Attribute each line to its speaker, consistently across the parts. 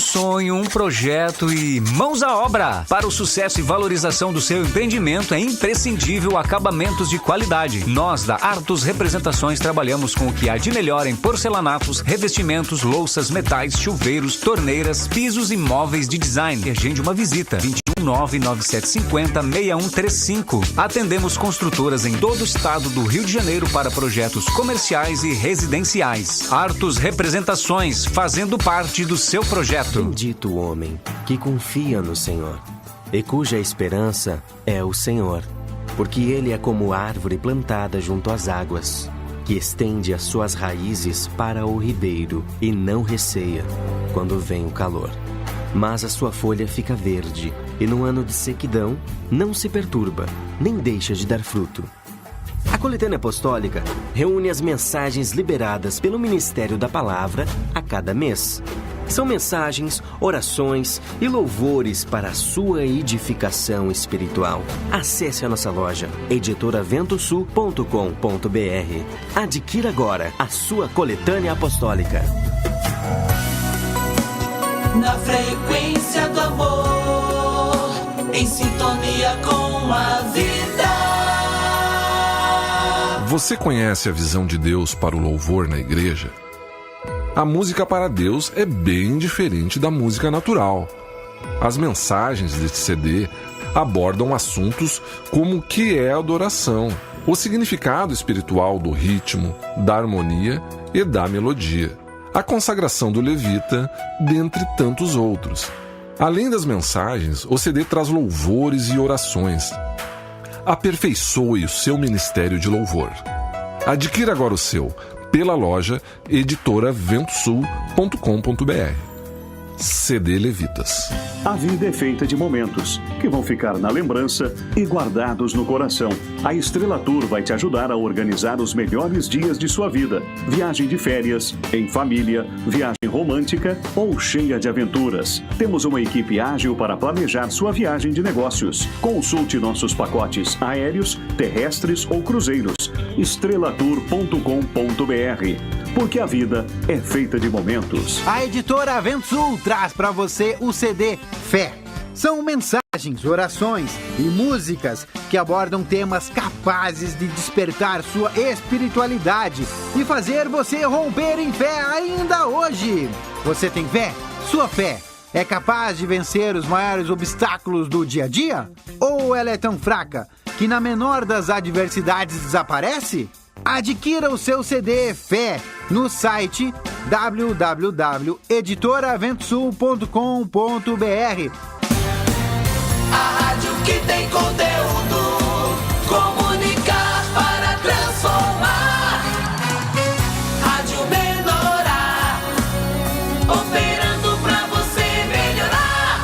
Speaker 1: sonho, um projeto e mãos à obra! Para o sucesso e valorização do seu empreendimento é imprescindível acabamentos de qualidade. Nós, da Artus Representações, trabalhamos com o que há de melhor em porcelanatos, revestimentos, louças, metais, chuveiros, torneiras, pisos e móveis de design. Agende uma visita. 21997506135. Atendemos construtoras em todo o estado do Rio de Janeiro para projetos comerciais e residenciais. Artus Representações, fazendo parte do seu projeto.
Speaker 2: Bendito o homem que confia no Senhor e cuja esperança é o Senhor, porque ele é como árvore plantada junto às águas, que estende as suas raízes para o ribeiro e não receia quando vem o calor. Mas a sua folha fica verde, e no ano de sequidão não se perturba, nem deixa de dar fruto. A Coletânea Apostólica reúne as mensagens liberadas pelo Ministério da Palavra a cada mês. São mensagens, orações e louvores para a sua edificação espiritual. Acesse a nossa loja, editoraventosul.com.br. Adquira agora a sua Coletânea Apostólica.
Speaker 3: Na frequência do amor, em sintonia com a vida.
Speaker 4: Você conhece a visão de Deus para o louvor na igreja? A música para Deus é bem diferente da música natural. As mensagens deste CD abordam assuntos como o que é adoração, o significado espiritual do ritmo, da harmonia e da melodia, a consagração do levita, dentre tantos outros. Além das mensagens, o CD traz louvores e orações. Aperfeiçoe o seu ministério de louvor. Adquira agora o seu pela loja editoraventosul.com.br. CD Levitas.
Speaker 5: A vida é feita de momentos que vão ficar na lembrança e guardados no coração. A Estrela Tour vai te ajudar a organizar os melhores dias de sua vida. Viagem de férias, em família, viagem romântica ou cheia de aventuras. Temos uma equipe ágil para planejar sua viagem de negócios. Consulte nossos pacotes aéreos, terrestres ou cruzeiros. estrelatour.com.br. Porque a vida é feita de momentos.
Speaker 6: A editora Ventosul traz para você o CD Fé. São mensagens, orações e músicas que abordam temas capazes de despertar sua espiritualidade e fazer você romper em fé ainda hoje. Você tem fé? Sua fé é capaz de vencer os maiores obstáculos do dia a dia? Ou ela é tão fraca que na menor das adversidades desaparece? Adquira o seu CD Fé no site www.editoraventosul.com.br.
Speaker 3: A rádio que tem conteúdo, comunicar para transformar. Rádio Menorá, operando para você melhorar.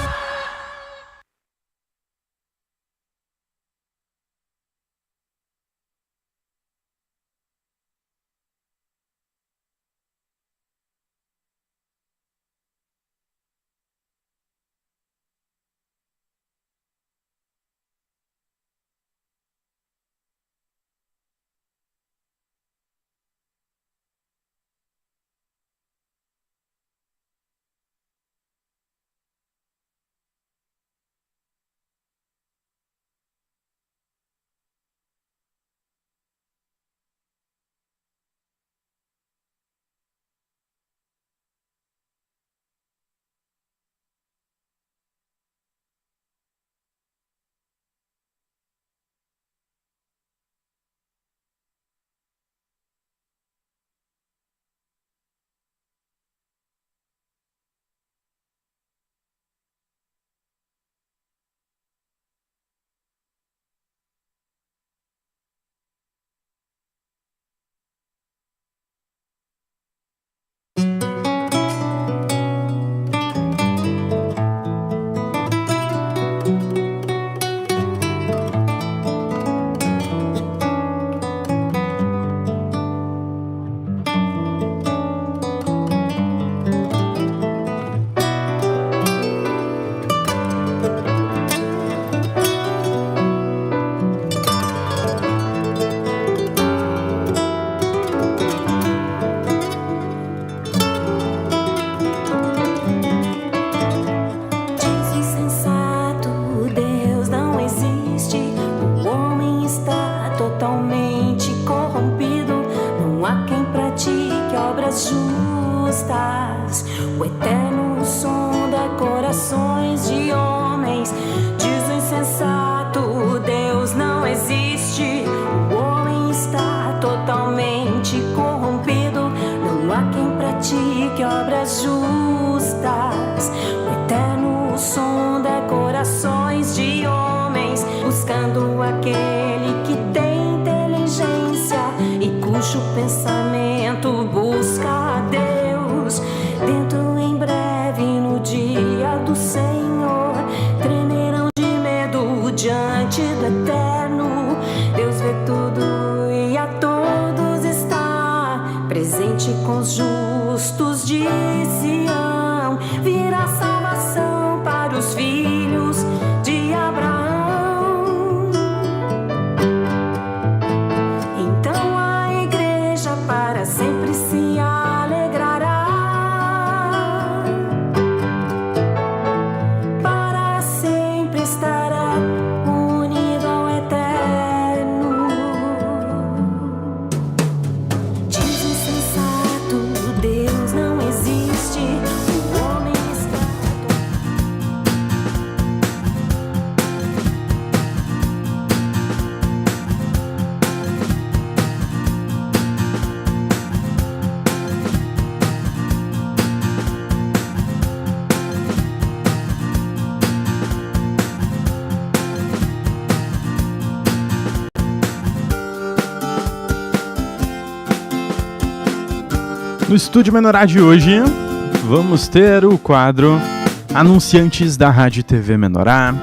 Speaker 7: Estúdio Menorá de hoje, vamos ter o quadro Anunciantes da Rádio TV Menorá.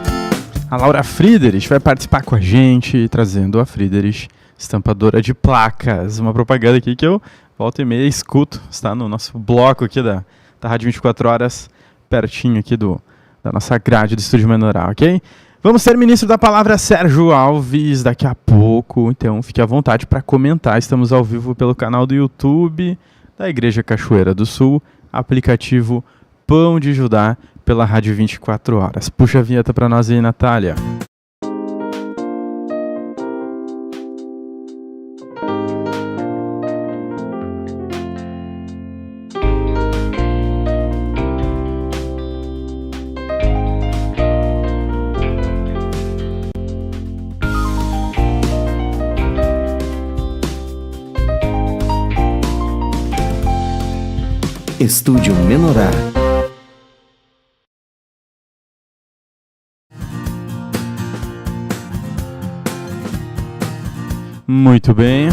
Speaker 7: A Laura Friedrich vai participar com a gente, trazendo a Friedrich, estampadora de placas. Uma propaganda aqui que eu volta e meia escuto, está no nosso bloco aqui da Rádio 24 Horas, pertinho aqui da nossa grade do Estúdio Menorá, ok? Vamos ter ministro da palavra Sérgio Alves daqui a pouco, então fique à vontade para comentar. Estamos ao vivo pelo canal do YouTube da Igreja Cachoeira do Sul, aplicativo Pão de Judá, pela Rádio 24 Horas. Puxa a vinheta para nós aí, Natália.
Speaker 2: Estúdio Menorá.
Speaker 7: Muito bem.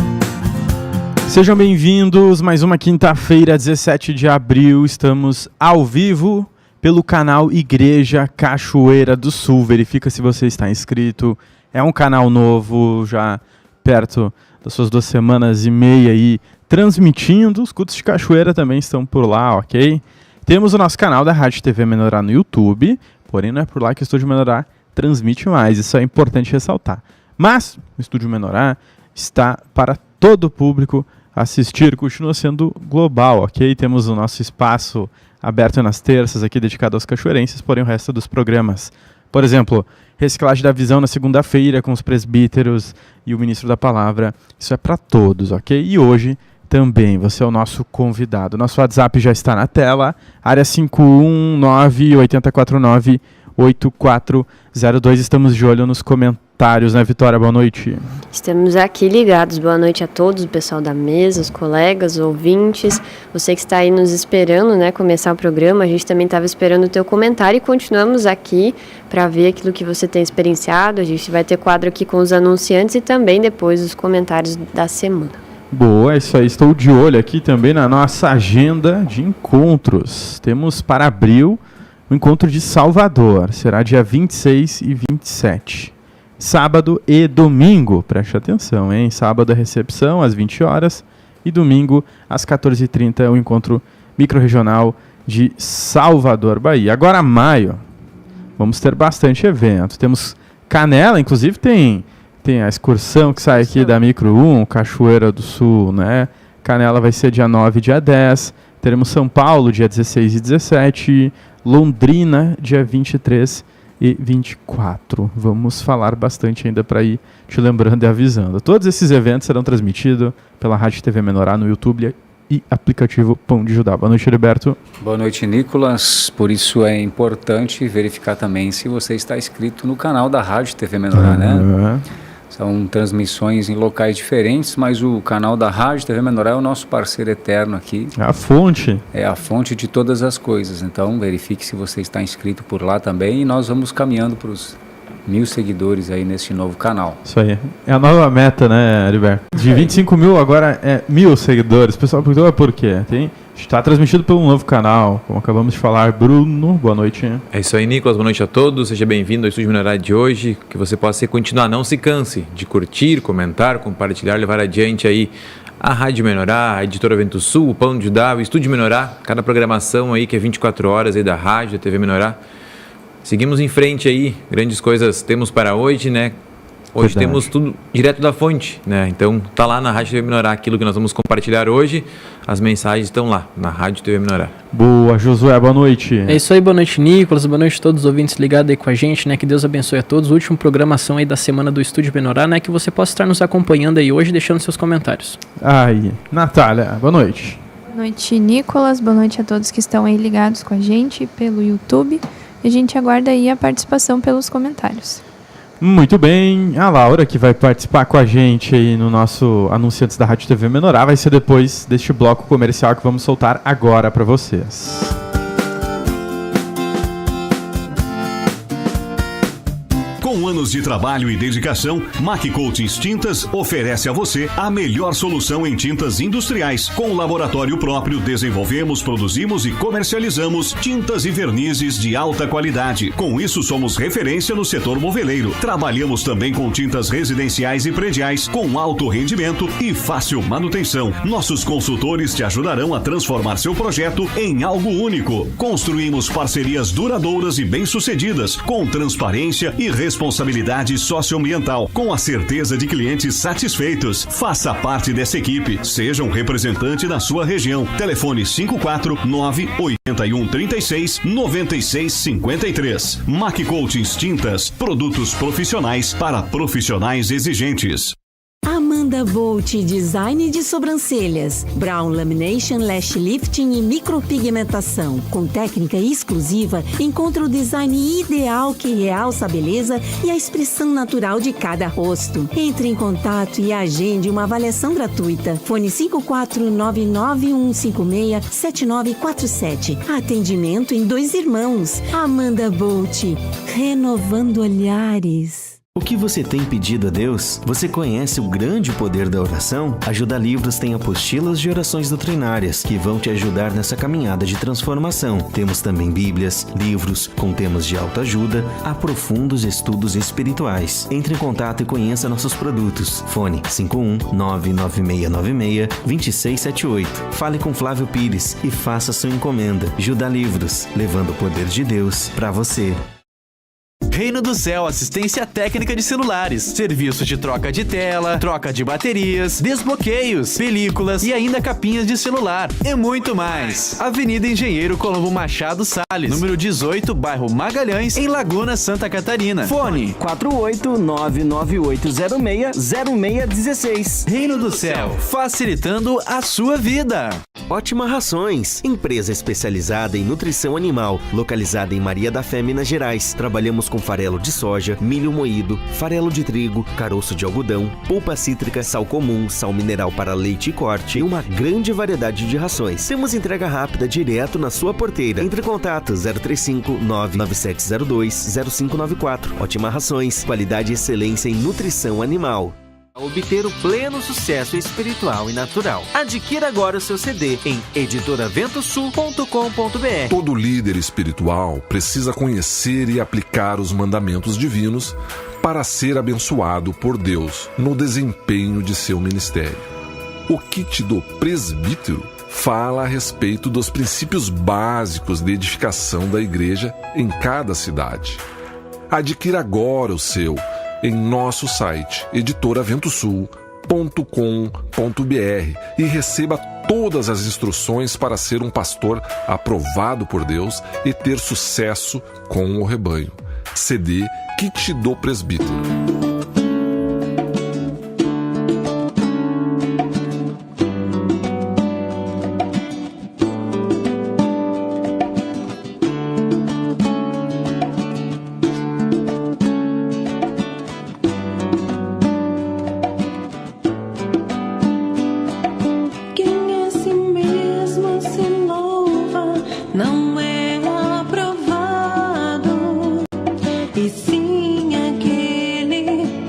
Speaker 7: Sejam bem-vindos, mais uma quinta-feira, 17 de abril. Estamos ao vivo pelo canal Igreja Cachoeira do Sul. Verifica se você está inscrito. É um canal novo, já perto das suas 2 semanas e meia aí, transmitindo. Os cultos de cachoeira também estão por lá, ok? Temos o nosso canal da Rádio TV Menorá no YouTube, porém não é por lá que o Estúdio Menorá transmite mais. Isso é importante ressaltar. Mas o Estúdio Menorá está para todo o público assistir, continua sendo global, ok? Temos o nosso espaço aberto nas terças aqui dedicado aos cachoeirenses, porém o resto dos programas, por exemplo, Reciclagem da Visão na segunda-feira com os presbíteros e o ministro da palavra, isso é para todos, ok? E hoje também, você é o nosso convidado. Nosso WhatsApp já está na tela, área 519-8049-8402. Estamos de olho nos comentários, né, Vitória? Boa noite.
Speaker 8: Estamos aqui ligados. Boa noite a todos, o pessoal da mesa, os colegas, os ouvintes. Você que está aí nos esperando, né, começar o programa. A gente também estava esperando o teu comentário e continuamos aqui para ver aquilo que você tem experienciado. A gente vai ter quadro aqui com os anunciantes e também depois os comentários da semana.
Speaker 7: Boa, é isso aí. Estou de olho aqui também na nossa agenda de encontros. Temos para abril o encontro de Salvador. Será dia 26 e 27. Sábado e domingo. Preste atenção, hein? Sábado a recepção às 20 horas e domingo às 14h30 é o encontro microrregional de Salvador, Bahia. Agora maio, vamos ter bastante evento. Temos Canela, inclusive tem a excursão que sai aqui da Micro 1, Cachoeira do Sul, né? Canela vai ser dia 9 e dia 10. Teremos São Paulo, dia 16 e 17. Londrina, dia 23 e 24. Vamos falar bastante ainda para ir te lembrando e avisando. Todos esses eventos serão transmitidos pela Rádio TV Menorá no YouTube e aplicativo Pão de Judá. Boa noite, Heriberto.
Speaker 1: Boa noite, Nicolas. Por isso é importante verificar também se você está inscrito no canal da Rádio TV Menorá, né? São transmissões em locais diferentes, mas o canal da Rádio TV Menorá é o nosso parceiro eterno aqui.
Speaker 7: É a fonte.
Speaker 1: É a fonte de todas as coisas. Então, verifique se você está inscrito por lá também e nós vamos caminhando para os 1.000 seguidores aí nesse novo canal.
Speaker 7: Isso aí. É a nova meta, né, Heriberto? De 25 mil agora é 1.000 seguidores. O pessoal perguntou por quê? Está transmitido pelo novo canal, como acabamos de falar. Bruno, boa noite.
Speaker 9: É isso aí, Nicolas, boa noite a todos. Seja bem-vindo ao Estúdio Menorá de hoje. Que você possa continuar, não se canse de curtir, comentar, compartilhar, levar adiante aí a Rádio Menorá, a Editora Vento Sul, o Pão de Judá, o Estúdio Menorá, cada programação aí que é 24 horas aí da Rádio, da TV Menorá. Seguimos em frente aí, grandes coisas temos para hoje, né? Hoje temos tudo direto da fonte, né? Então tá lá na Rádio TV Menorá aquilo que nós vamos compartilhar hoje. As mensagens estão lá, na Rádio TV Menorá.
Speaker 7: Boa, Josué, boa noite.
Speaker 10: É isso aí, boa noite, Nicolas, boa noite a todos os ouvintes ligados aí com a gente, né? Que Deus abençoe a todos. Última programação aí da semana do Estúdio Menorá, né? Que você possa estar nos acompanhando aí hoje, deixando seus comentários.
Speaker 7: Aí, Natália, boa noite.
Speaker 11: Boa noite, Nicolas, boa noite a todos que estão aí ligados com a gente pelo YouTube. E a gente aguarda aí a participação pelos comentários.
Speaker 7: Muito bem, a Laura que vai participar com a gente aí no nosso Anunciantes da Rádio TV Menorá vai ser depois deste bloco comercial que vamos soltar agora para vocês.
Speaker 5: Com anos de trabalho e dedicação, Mac Coatings Tintas oferece a você a melhor solução em tintas industriais. Com laboratório próprio, desenvolvemos, produzimos e comercializamos tintas e vernizes de alta qualidade. Com isso, somos referência no setor moveleiro. Trabalhamos também com tintas residenciais e prediais, com alto rendimento e fácil manutenção. Nossos consultores te ajudarão a transformar seu projeto em algo único. Construímos parcerias duradouras e bem-sucedidas, com transparência e responsabilidade socioambiental, com a certeza de clientes satisfeitos. Faça parte dessa equipe. Seja um representante da sua região. Telefone 549-8136-9653. Mac Coatings Tintas. Produtos profissionais para profissionais exigentes.
Speaker 12: Amanda Bolt Design de Sobrancelhas, Brown Lamination, Lash Lifting e Micropigmentação. Com técnica exclusiva, encontra o design ideal que realça a beleza e a expressão natural de cada rosto. Entre em contato e agende uma avaliação gratuita. Fone 54991567947. Atendimento em 2 Irmãos. Amanda Bolt, renovando olhares.
Speaker 2: O que você tem pedido a Deus? Você conhece o grande poder da oração? A Ajuda Livros tem apostilas de orações doutrinárias que vão te ajudar nessa caminhada de transformação. Temos também bíblias, livros com temas de autoajuda a profundos estudos espirituais. Entre em contato e conheça nossos produtos. Fone 51996962678. Fale com Flávio Pires e faça sua encomenda. Ajuda Livros, levando o poder de Deus para você.
Speaker 13: Reino do Céu Assistência Técnica de Celulares. Serviços de troca de tela, troca de baterias, desbloqueios, películas e ainda capinhas de celular. E muito mais. Avenida Engenheiro Colombo Machado Salles, número 18, bairro Magalhães, em Laguna, Santa Catarina. Fone 48998060616. Reino do Céu, facilitando a sua vida.
Speaker 2: Ótima Rações, empresa especializada em nutrição animal, localizada em Maria da Fé, Minas Gerais. Trabalhamos com farelo de soja, milho moído, farelo de trigo, caroço de algodão, polpa cítrica, sal comum, sal mineral para leite e corte e uma grande variedade de rações. Temos entrega rápida direto na sua porteira. Entre em contato 035-99702-0594. Ótima Rações, qualidade e excelência em nutrição animal. Obter o pleno sucesso espiritual e natural. Adquira agora o seu CD em editoraventosul.com.br.
Speaker 4: Todo líder espiritual precisa conhecer e aplicar os mandamentos divinos para ser abençoado por Deus no desempenho de seu ministério. O kit do presbítero fala a respeito dos princípios básicos de edificação da igreja em cada cidade. Adquira agora o seu em nosso site editoraventosul.com.br e receba todas as instruções para ser um pastor aprovado por Deus e ter sucesso com o rebanho. CD Kit do Presbítero.
Speaker 3: E sim aquele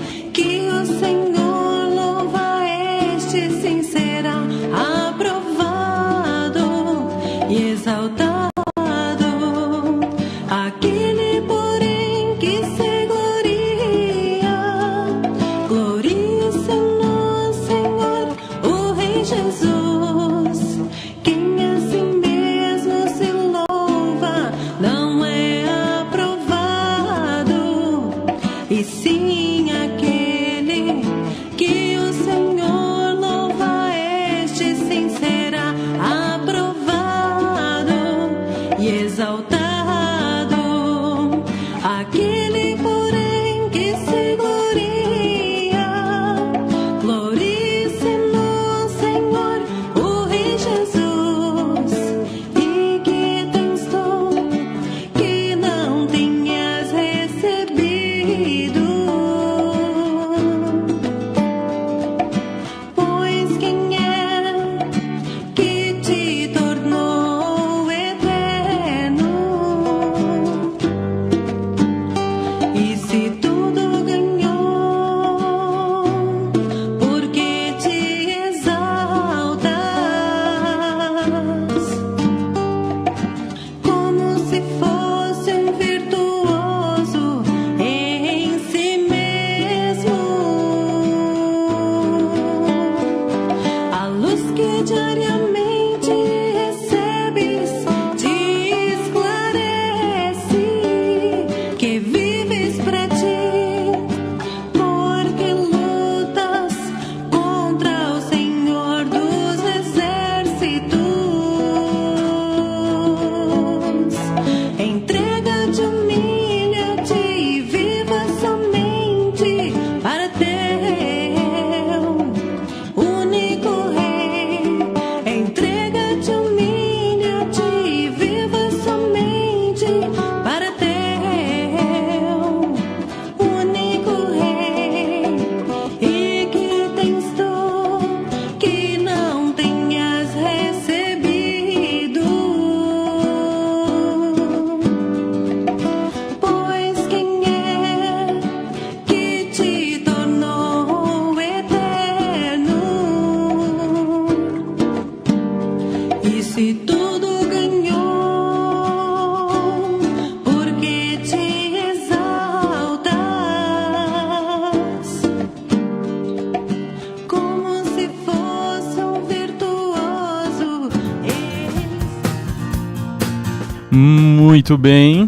Speaker 7: Muito bem.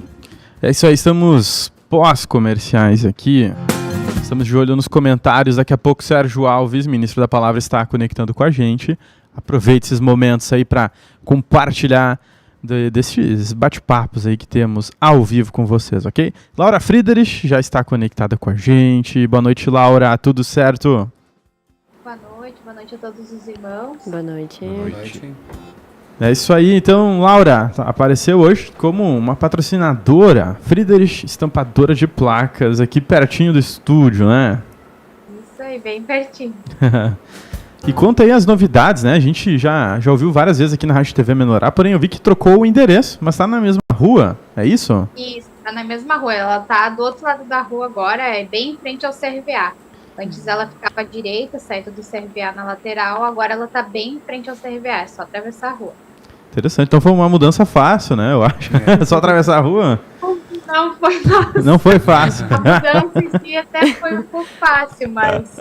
Speaker 7: É isso aí, estamos pós-comerciais aqui. Estamos de olho nos comentários. Daqui a pouco o Sérgio Alves, ministro da Palavra, está conectando com a gente. Aproveite esses momentos aí para compartilhar desses bate-papos aí que temos ao vivo com vocês, ok? Laura Friedrich já está conectada com a gente. Boa noite, Laura. Tudo certo?
Speaker 14: Boa noite a todos os irmãos.
Speaker 8: Boa noite.
Speaker 9: Boa noite.
Speaker 7: É isso aí, então, Laura, apareceu hoje como uma patrocinadora, Friedrich Estampadora de Placas, aqui pertinho do estúdio, né?
Speaker 14: Isso aí, bem pertinho.
Speaker 7: E conta aí as novidades, né? A gente já ouviu várias vezes aqui na Rádio TV Menorá, porém eu vi que trocou o endereço, mas tá na mesma rua, é isso?
Speaker 14: Isso, tá na mesma rua, ela tá do outro lado da rua agora, é bem em frente ao CRVA. Antes ela ficava à direita, saindo do CRVA na lateral, agora ela tá bem em frente ao CRVA, é só atravessar a rua.
Speaker 7: Interessante, então foi uma mudança fácil, né? Eu acho. Só atravessar a rua?
Speaker 14: Não foi fácil.
Speaker 7: Não foi fácil.
Speaker 14: A mudança em si até foi um pouco fácil, mas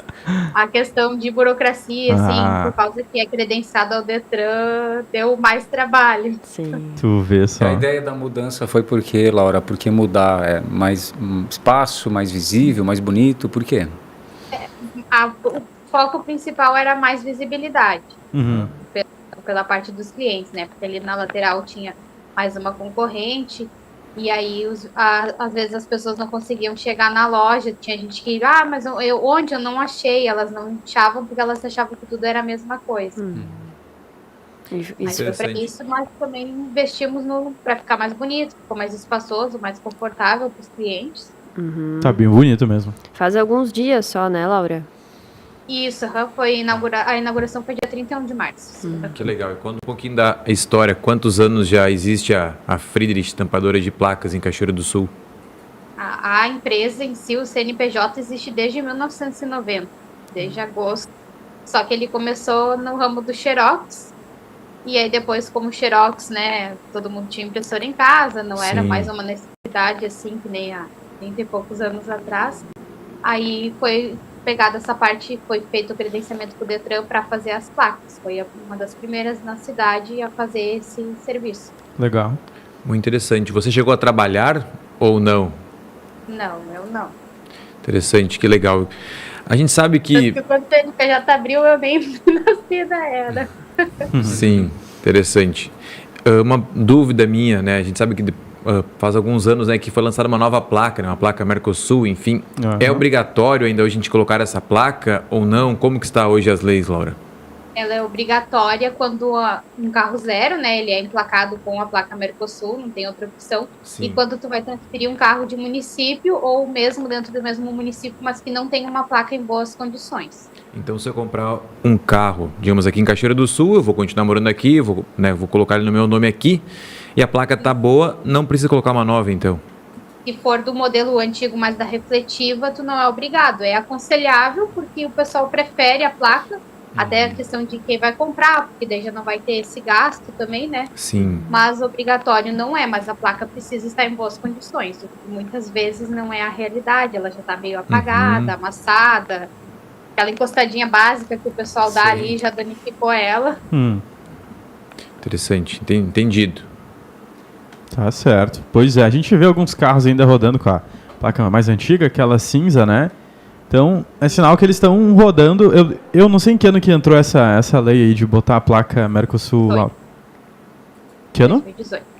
Speaker 14: a questão de burocracia, assim, por causa que é credenciado ao Detran, deu mais trabalho.
Speaker 8: Sim.
Speaker 7: Tu vê só.
Speaker 15: A ideia da mudança foi por quê, Laura? Porque mudar é mais espaço, mais visível, mais bonito, por quê?
Speaker 14: O foco principal era mais visibilidade.
Speaker 7: Uhum.
Speaker 14: Pela parte dos clientes, né? Porque ali na lateral tinha mais uma concorrente, e aí às vezes as pessoas não conseguiam chegar na loja, tinha gente que, mas onde eu não achei, elas não achavam porque elas achavam que tudo era a mesma coisa. Mas foi para isso nós também investimos para ficar mais bonito, ficou mais espaçoso, mais confortável para os clientes.
Speaker 8: Uhum.
Speaker 7: Tá bem bonito mesmo.
Speaker 8: Faz alguns dias só, né, Laura?
Speaker 14: Isso, a inauguração foi dia 31 de março.
Speaker 9: Que legal. E conta um pouquinho da história. Quantos anos já existe a Friedrich Estampadora de Placas em Cachoeira do Sul?
Speaker 14: A empresa em si, o CNPJ, existe desde 1990, desde agosto. Só que ele começou no ramo do Xerox. E aí depois, como Xerox, né, todo mundo tinha impressora em casa, não era mais uma necessidade assim, que nem há 30 e poucos anos atrás. Aí foi pegada essa parte, foi feito o credenciamento com o Detran para fazer as placas. Foi uma das primeiras na cidade a fazer esse serviço.
Speaker 7: Legal.
Speaker 9: Muito interessante. Você chegou a trabalhar ou não?
Speaker 14: Não, eu não.
Speaker 9: Interessante, que legal. A gente sabe que...
Speaker 14: Quando o CNPJ abriu, eu nem nascida era.
Speaker 9: Sim, interessante. Uma dúvida minha, né? A gente sabe que faz alguns anos, né, que foi lançada uma nova placa, né, uma placa Mercosul, enfim. É obrigatório ainda hoje a gente colocar essa placa ou não? Como que está hoje as leis, Laura?
Speaker 14: Ela é obrigatória quando um carro zero, né, ele é emplacado com a placa Mercosul, não tem outra opção. Sim. E quando tu vai transferir um carro de município ou mesmo dentro do mesmo município, mas que não tem uma placa em boas condições.
Speaker 9: Então, se eu comprar um carro, digamos aqui em Cachoeira do Sul, eu vou continuar morando aqui, vou colocar ele no meu nome aqui, e a placa tá boa, não precisa colocar uma nova, então?
Speaker 14: Se for do modelo antigo, mas da refletiva, tu não é obrigado. É aconselhável, porque o pessoal prefere a placa, até a questão de quem vai comprar, porque daí já não vai ter esse gasto também, né?
Speaker 9: Sim.
Speaker 14: Mas obrigatório não é, mas a placa precisa estar em boas condições. Muitas vezes não é a realidade, ela já tá meio apagada, amassada, aquela encostadinha básica que o pessoal dá ali já danificou ela.
Speaker 9: Interessante, entendido.
Speaker 7: Tá certo. Pois é, a gente vê alguns carros ainda rodando com a placa mais antiga, aquela cinza, né? Então, é sinal que eles estão rodando. Eu não sei em que ano que entrou essa lei aí de botar a placa Mercosul lá. Que ano?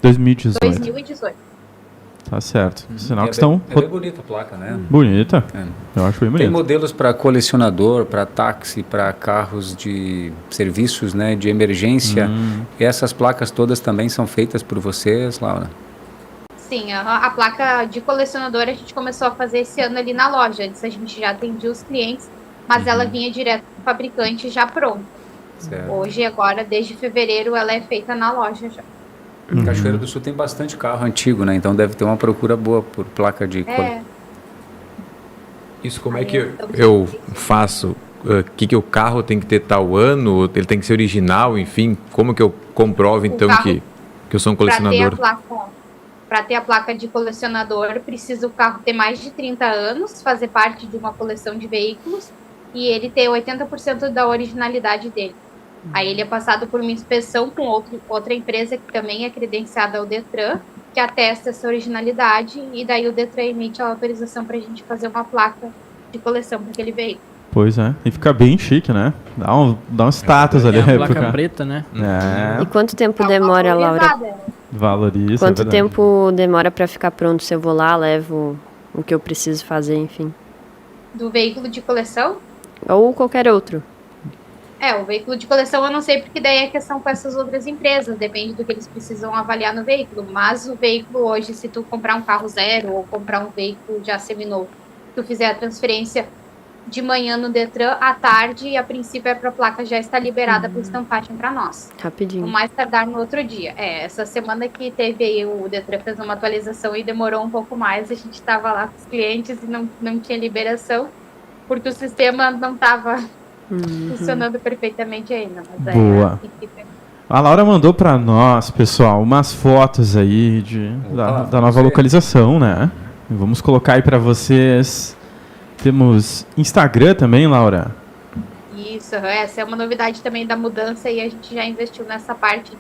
Speaker 14: 2018.
Speaker 7: 2018. Tá certo. Sinal que estão...
Speaker 15: É bem bonita a placa, né?
Speaker 7: Bonita. Eu acho bem bonita.
Speaker 15: Tem modelos para colecionador, para táxi, para carros de serviços, né, de emergência. E essas placas todas também são feitas por vocês, Laura?
Speaker 14: Sim, a placa de colecionador a gente começou a fazer esse ano ali na loja. Antes a gente já atendia os clientes, mas ela vinha direto do fabricante já pronta. Hoje, agora, desde fevereiro, ela é feita na loja já.
Speaker 15: Cachoeira do Sul tem bastante carro antigo, né? Então deve ter uma procura boa por placa de...
Speaker 9: Isso como é que eu faço? Que o carro tem que ter tal ano? Ele tem que ser original, enfim? Como que eu comprovo, então, que eu sou um colecionador?
Speaker 14: Para ter a placa de colecionador, precisa o carro ter mais de 30 anos, fazer parte de uma coleção de veículos e ele ter 80% da originalidade dele. Aí ele é passado por uma inspeção com outra empresa que também é credenciada ao Detran que atesta essa originalidade, e daí o Detran emite a autorização para a gente fazer uma placa de coleção para aquele veículo.
Speaker 7: Pois é, e fica bem chique, né? Dá um status ali.
Speaker 10: É a placa preta, né?
Speaker 7: É.
Speaker 8: E quanto tempo demora, Laura?
Speaker 7: Valoriza.
Speaker 8: Quanto tempo demora para ficar pronto? Se eu vou lá, levo o que eu preciso fazer, enfim.
Speaker 14: Do veículo de coleção?
Speaker 8: Ou qualquer outro.
Speaker 14: O veículo de coleção eu não sei, porque daí é questão com essas outras empresas, depende do que eles precisam avaliar no veículo. Mas o veículo hoje, se tu comprar um carro zero ou comprar um veículo já seminovo, tu fizer a transferência de manhã no Detran, à tarde, e a princípio é para a placa já estar liberada para estampagem para nós.
Speaker 8: Rapidinho.
Speaker 14: O mais tardar no outro dia. Essa semana que teve aí, o Detran fez uma atualização e demorou um pouco mais, a gente estava lá com os clientes e não tinha liberação, porque o sistema não estava funcionando perfeitamente ainda. Mas
Speaker 7: boa. A Laura mandou para nós, pessoal, umas fotos aí da nova localização, né? Vamos colocar aí para vocês. Temos Instagram também, Laura?
Speaker 14: Isso, essa é uma novidade também da mudança, e a gente já investiu nessa parte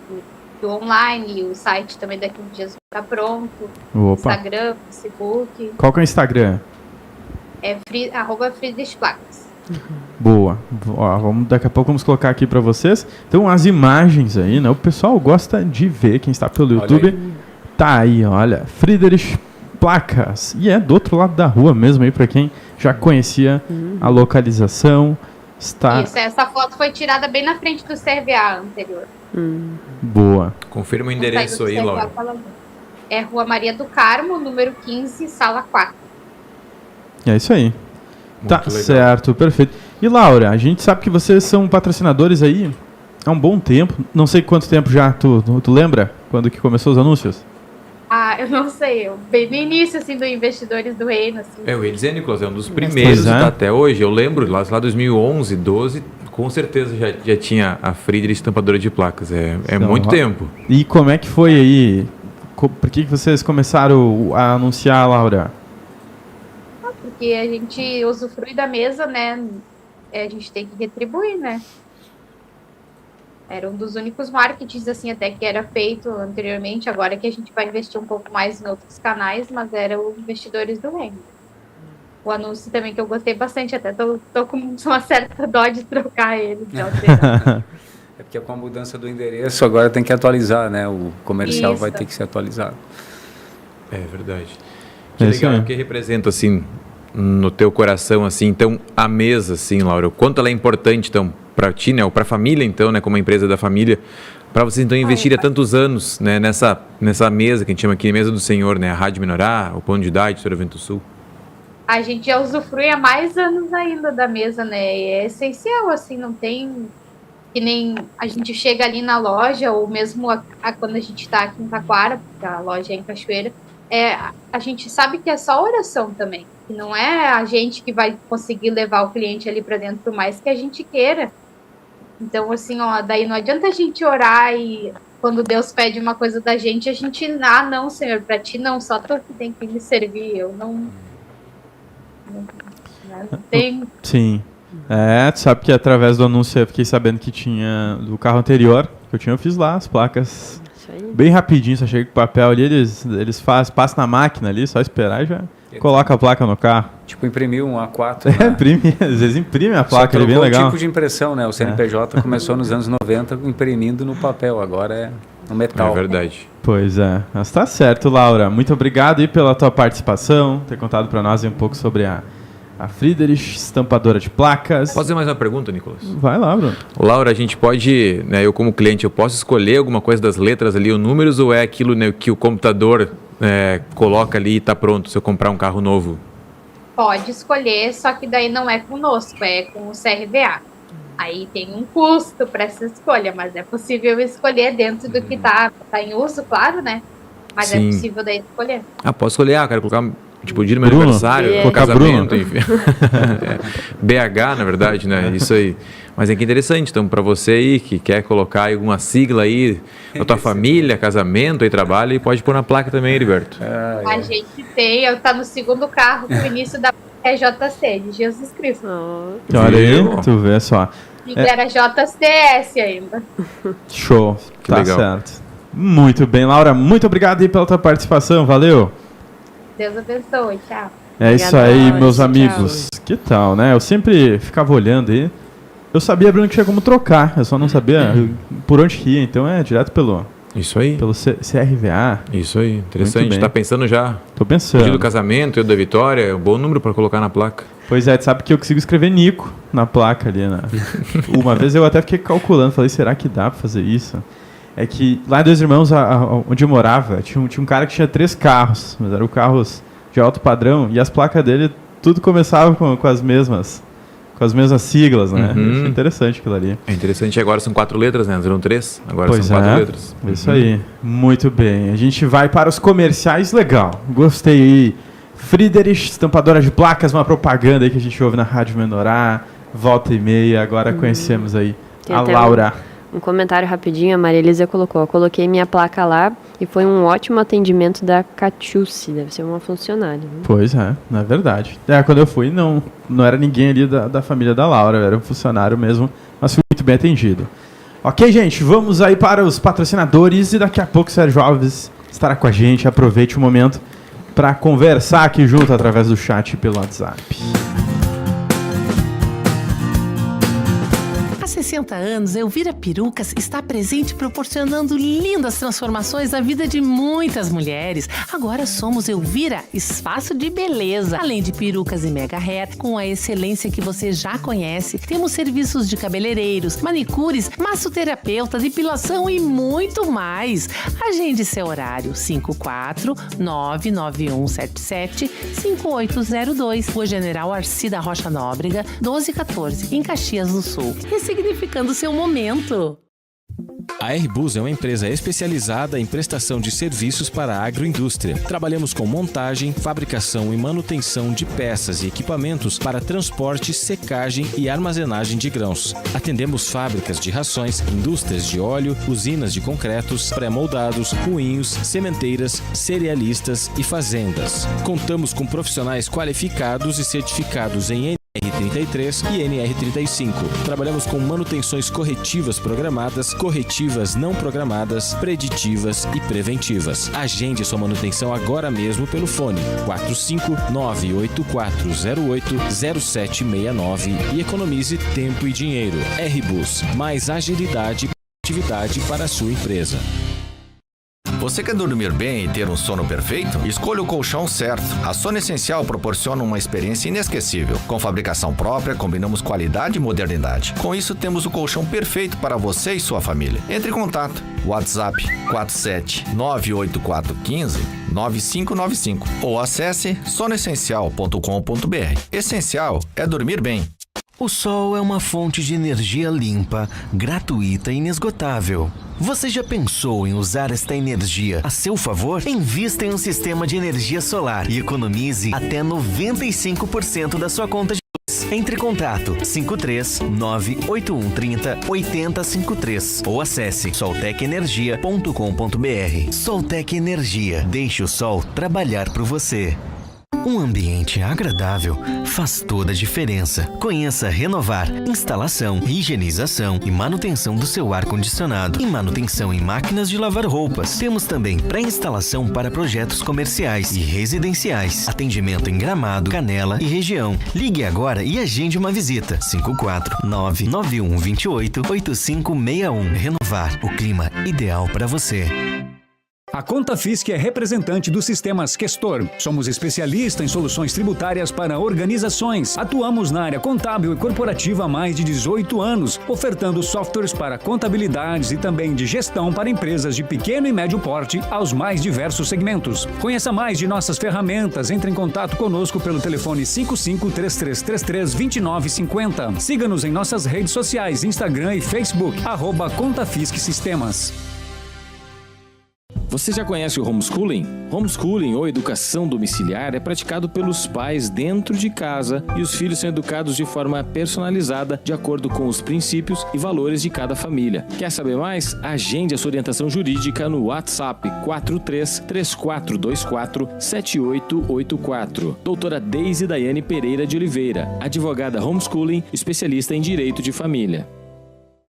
Speaker 14: do online, o site também daqui a uns dias está pronto.
Speaker 7: Opa.
Speaker 14: Instagram, Facebook.
Speaker 7: Qual que é o Instagram?
Speaker 14: É @Friedrich Placas.
Speaker 7: Boa. Ó, daqui a pouco vamos colocar aqui para vocês. Então, as imagens aí, né? O pessoal gosta de ver, quem está pelo YouTube. Aí. Tá aí, olha. Friedrich Placas. E é do outro lado da rua mesmo aí, para quem já conhecia a localização. Está...
Speaker 14: Isso, essa foto foi tirada bem na frente do CRVA anterior.
Speaker 7: Boa.
Speaker 9: Confirma o endereço aí, Laura.
Speaker 14: É Rua Maria do Carmo, número 15, sala 4.
Speaker 7: É isso aí.
Speaker 9: Muito
Speaker 7: tá
Speaker 9: legal.
Speaker 7: Certo, perfeito. E Laura, a gente sabe que vocês são patrocinadores aí há um bom tempo. Não sei quanto tempo já, tu lembra? Quando que começou os anúncios?
Speaker 14: Eu não sei, bem no início, assim, do Investidores do Reino, assim.
Speaker 9: O Elisê, Nicolas, é um dos primeiros, tá, até hoje. Eu lembro, lá 2011, 12, com certeza já tinha a Friedrich estampadora de placas. É muito tempo.
Speaker 7: E como é que foi aí? Por que vocês começaram a anunciar, Laura?
Speaker 14: Porque a gente usufrui da mesa, né? A gente tem que retribuir, né? Era um dos únicos marketings, assim, até que era feito anteriormente. Agora que a gente vai investir um pouco mais em outros canais, mas era o Investidores do Reino. O anúncio também que eu gostei bastante, até tô com uma certa dó de trocar ele.
Speaker 15: É porque com a mudança do endereço agora tem que atualizar, né? O comercial vai ter que ser atualizado.
Speaker 9: É verdade. Que legal, o que representa, assim, no teu coração, assim, então, a mesa, assim, Laura, o quanto ela é importante, então, para ti, né, ou para a família, então, né, como uma empresa da família, para vocês, então, investirem há tantos anos, né, nessa mesa que a gente chama aqui, Mesa do Senhor, né, a Rádio Menorá, o Pão de Dá, a Editora Vento Sul.
Speaker 14: A gente já usufrui há mais anos ainda da mesa, né, é essencial, assim, não tem... Que nem a gente chega ali na loja, ou mesmo quando a gente está aqui em Taquara, porque a loja é em Cachoeira, a gente sabe que é só oração também, que não é a gente que vai conseguir levar o cliente ali para dentro, por mais que a gente queira. Então, assim, daí não adianta a gente orar e quando Deus pede uma coisa da gente, a gente, não, Senhor, para ti não, só tu que tem que me servir, eu não tem...
Speaker 7: Sim. Tu sabe que através do anúncio eu fiquei sabendo que tinha do carro anterior, que eu fiz lá as placas bem rapidinho, só chega com o papel ali, eles passam na máquina ali, só esperar e já coloca a placa no carro.
Speaker 15: Tipo, imprimir um A4. Né?
Speaker 7: Às vezes imprime a placa, é bem legal.
Speaker 15: O tipo de impressão, né? O CNPJ começou nos anos 90 imprimindo no papel, agora é no metal.
Speaker 9: É verdade.
Speaker 7: Pois é, mas tá certo, Laura. Muito obrigado aí pela tua participação, ter contado para nós um pouco sobre a Friedrich, estampadora de placas.
Speaker 9: Posso fazer mais uma pergunta, Nicolas?
Speaker 7: Vai lá, Bruno.
Speaker 9: Laura, a gente pode, né, eu como cliente, eu posso escolher alguma coisa das letras ali, os números, ou é aquilo, né, que o computador coloca ali e está pronto se eu comprar um carro novo?
Speaker 14: Pode escolher, só que daí não é conosco, é com o CRVA. Aí tem um custo para essa escolha, mas é possível escolher dentro do que está em uso, claro, né? Mas
Speaker 9: Sim.
Speaker 14: É possível daí escolher.
Speaker 9: Posso escolher, quero colocar... Tipo, dia do meu aniversário, casamento, enfim. BH, na verdade, né? Isso aí. Mas é que interessante, então, para você aí que quer colocar alguma sigla aí da tua família, casamento e trabalho, e pode pôr na placa também, Heriberto.
Speaker 14: A gente tem, tá no segundo carro com o início da JC, de Jesus Cristo.
Speaker 7: Olha aí, tu vê só.
Speaker 14: E era JCS ainda.
Speaker 7: Show,
Speaker 9: que
Speaker 7: tá
Speaker 9: legal.
Speaker 7: certo. Muito bem, Laura, muito obrigado aí pela tua participação, valeu.
Speaker 14: Deus abençoe, tchau.
Speaker 7: É isso aí, meus amigos. Que tal, né? Eu sempre ficava olhando aí. Eu sabia, Bruno, que tinha como trocar, eu só não sabia por onde que ia, então é direto pelo...
Speaker 9: Isso aí.
Speaker 7: Pelo CRVA.
Speaker 9: Isso aí, interessante. Tá pensando já?
Speaker 7: Tô pensando.
Speaker 9: Dia do casamento, eu da Vitória, é um bom número para colocar na placa.
Speaker 7: Pois é, tu sabe que eu consigo escrever Nico na placa ali, né? Uma vez eu até fiquei calculando, falei, será que dá pra fazer isso? É que lá em Dois Irmãos, onde eu morava, tinha um cara que tinha 3 carros, mas eram carros de alto padrão, e as placas dele, tudo começava com as mesmas siglas, né? Achei interessante aquilo ali.
Speaker 9: É interessante, agora são 4 letras, né? Eram 3, agora
Speaker 7: pois
Speaker 9: são 4 letras.
Speaker 7: Isso aí, muito bem. A gente vai para os comerciais, legal. Gostei aí. Friedrich, estampadora de placas, uma propaganda aí que a gente ouve na Rádio Menorá, volta e meia, agora conhecemos aí
Speaker 8: Tem
Speaker 7: a
Speaker 8: até
Speaker 7: Laura.
Speaker 8: Um comentário rapidinho, a Maria Elisa colocou. Coloquei minha placa lá e foi um ótimo atendimento da Catiuci, deve ser uma funcionária. Né?
Speaker 7: Pois é, na verdade. Quando eu fui, não era ninguém ali da família da Laura, era um funcionário mesmo, mas fui muito bem atendido. Ok, gente, vamos aí para os patrocinadores e daqui a pouco o Sérgio Alves estará com a gente. Aproveite o momento para conversar aqui junto através do chat e pelo WhatsApp.
Speaker 16: Há 60 anos, Elvira Perucas está presente proporcionando lindas transformações na vida de muitas mulheres. Agora somos Elvira Espaço de Beleza. Além de perucas e mega hair, com a excelência que você já conhece, temos serviços de cabeleireiros, manicures, massoterapeuta, depilação e muito mais. Agende seu horário 54991775802, Rua General Arcida Rocha Nóbrega, 1214, em Caxias do Sul. Ressignificando seu momento.
Speaker 17: A Airbus é uma empresa especializada em prestação de serviços para a agroindústria. Trabalhamos com montagem, fabricação e manutenção de peças e equipamentos para transporte, secagem e armazenagem de grãos. Atendemos fábricas de rações, indústrias de óleo, usinas de concretos, pré-moldados, moinhos, sementeiras, cerealistas e fazendas. Contamos com profissionais qualificados e certificados em NR33 e NR35. Trabalhamos com manutenções corretivas programadas, corretivas não programadas, preditivas e preventivas. Agende sua manutenção agora mesmo pelo fone 45984080769 e economize tempo e dinheiro. Airbus, mais agilidade e produtividade para a sua empresa.
Speaker 18: Você quer dormir bem e ter um sono perfeito? Escolha o colchão certo. A Sono Essencial proporciona uma experiência inesquecível. Com fabricação própria, combinamos qualidade e modernidade. Com isso, temos o colchão perfeito para você e sua família. Entre em contato. WhatsApp 47984159595 ou acesse sonoessencial.com.br. Essencial é dormir bem.
Speaker 19: O sol é uma fonte de energia limpa, gratuita e inesgotável. Você já pensou em usar esta energia a seu favor? Invista em um sistema de energia solar e economize até 95% da sua conta de luz. Entre em contato 53981308053 ou acesse soltecenergia.com.br. Soltec Energia. Deixe o sol trabalhar por você. Um ambiente agradável faz toda a diferença. Conheça Renovar, instalação, higienização e manutenção do seu ar-condicionado e manutenção em máquinas de lavar roupas. Temos também pré-instalação para projetos comerciais e residenciais. Atendimento em Gramado, Canela e região. Ligue agora e agende uma visita. 54991288561. Renovar, o clima ideal para você.
Speaker 20: A Contafisk é representante dos sistemas Questor. Somos especialistas em soluções tributárias para organizações. Atuamos na área contábil e corporativa há mais de 18 anos, ofertando softwares para contabilidades e também de gestão para empresas de pequeno e médio porte aos mais diversos segmentos. Conheça mais de nossas ferramentas. Entre em contato conosco pelo telefone 5533332950. Siga-nos em nossas redes sociais, Instagram e Facebook, @Contafisk Sistemas.
Speaker 17: Você já conhece o homeschooling? Homeschooling ou educação domiciliar é praticado pelos pais dentro de casa e os filhos são educados de forma personalizada de acordo com os princípios e valores de cada família. Quer saber mais? Agende a sua orientação jurídica no WhatsApp 4334247884. Doutora Deise Daiane Pereira de Oliveira, advogada homeschooling, especialista em direito de família.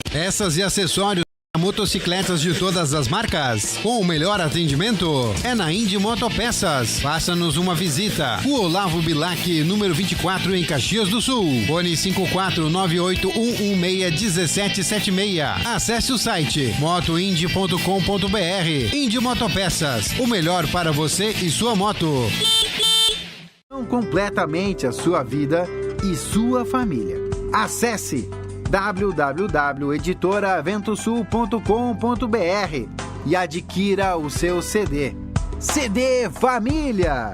Speaker 21: Peças e acessórios Motocicletas de todas as marcas, com o melhor atendimento é na Indy Motopeças. Faça-nos uma visita. O Olavo Bilac, número 24, em Caxias do Sul. Fone 54981161776. Acesse o site motoindy.com.br. Indy Motopeças, o melhor para você e sua moto.
Speaker 6: Completamente a sua vida e sua família. Acesse www.editoraventosul.com.br e adquira o seu CD. CD Família.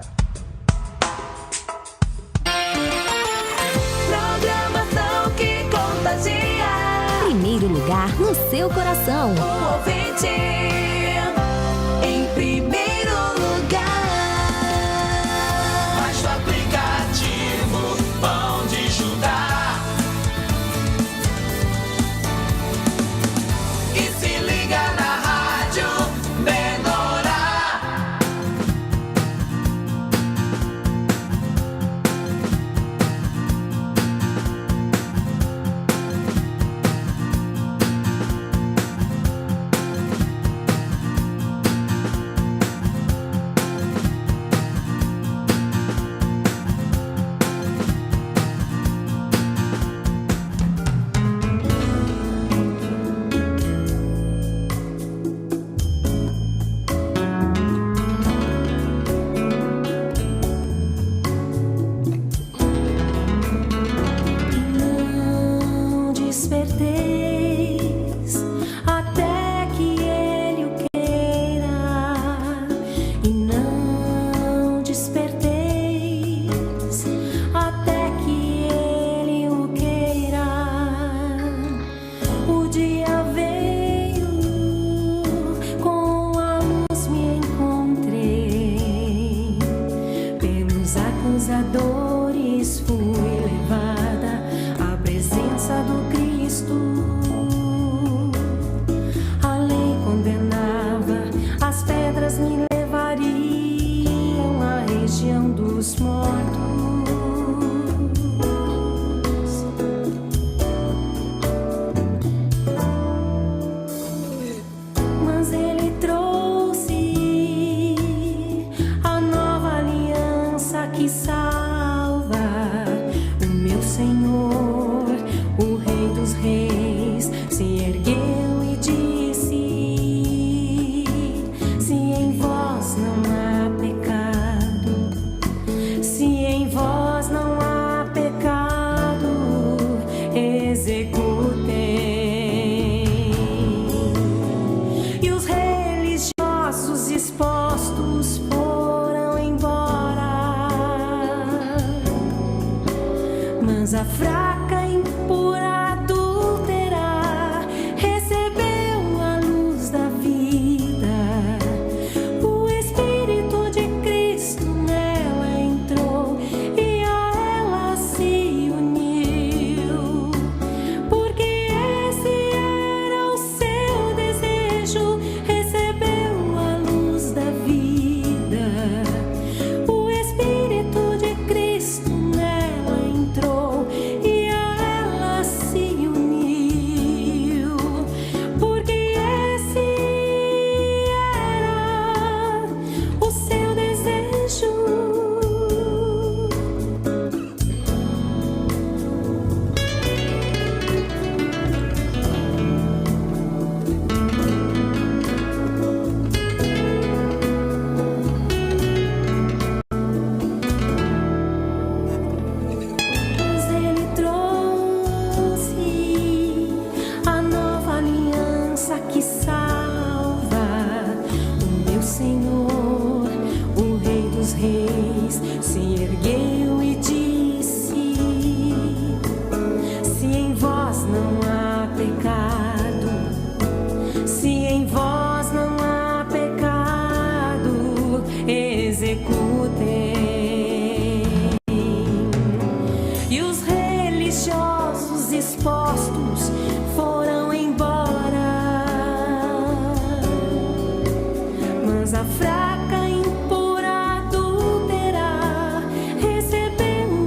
Speaker 3: Programação que contagia.
Speaker 22: Primeiro lugar no seu coração.
Speaker 3: O ouvinte em primeiro lugar. Baixe o aplicativo Pão de Judá e se liga na Rádio Menorá. Não desperteis até que ele o queira, e não desperteis até que ele o queira. O dia veio, com a luz me encontrei, pelos acusadores fui levada à presença do Cristo. A lei condenava, as pedras me levariam à região dos mortos. Mas ele trouxe a nova aliança que salva. O meu Senhor, o Rei dos Reis, se ergueu e disse: se em vós não há pecado, se em vós não há pecado, executem. E os religiosos expostos foram embora, mas a fraca, impura, adúltera recebeu a luz da vida. O Espírito de Cristo nela entrou e a ela se uniu, porque esse era o seu desejo. Recebeu a luz da vida. O Espírito de Cristo nela entrou e a ela se uniu, porque esse era o seu desejo. Mas ele trouxe a nova aliança que salva. O meu Senhor, o Rei dos Reis, se ergueu e disse: se em vós não há pecado, se em vós não há pecado, executem. E os religiosos expostos foram embora, mas a fraca, impura, adúltera recebeu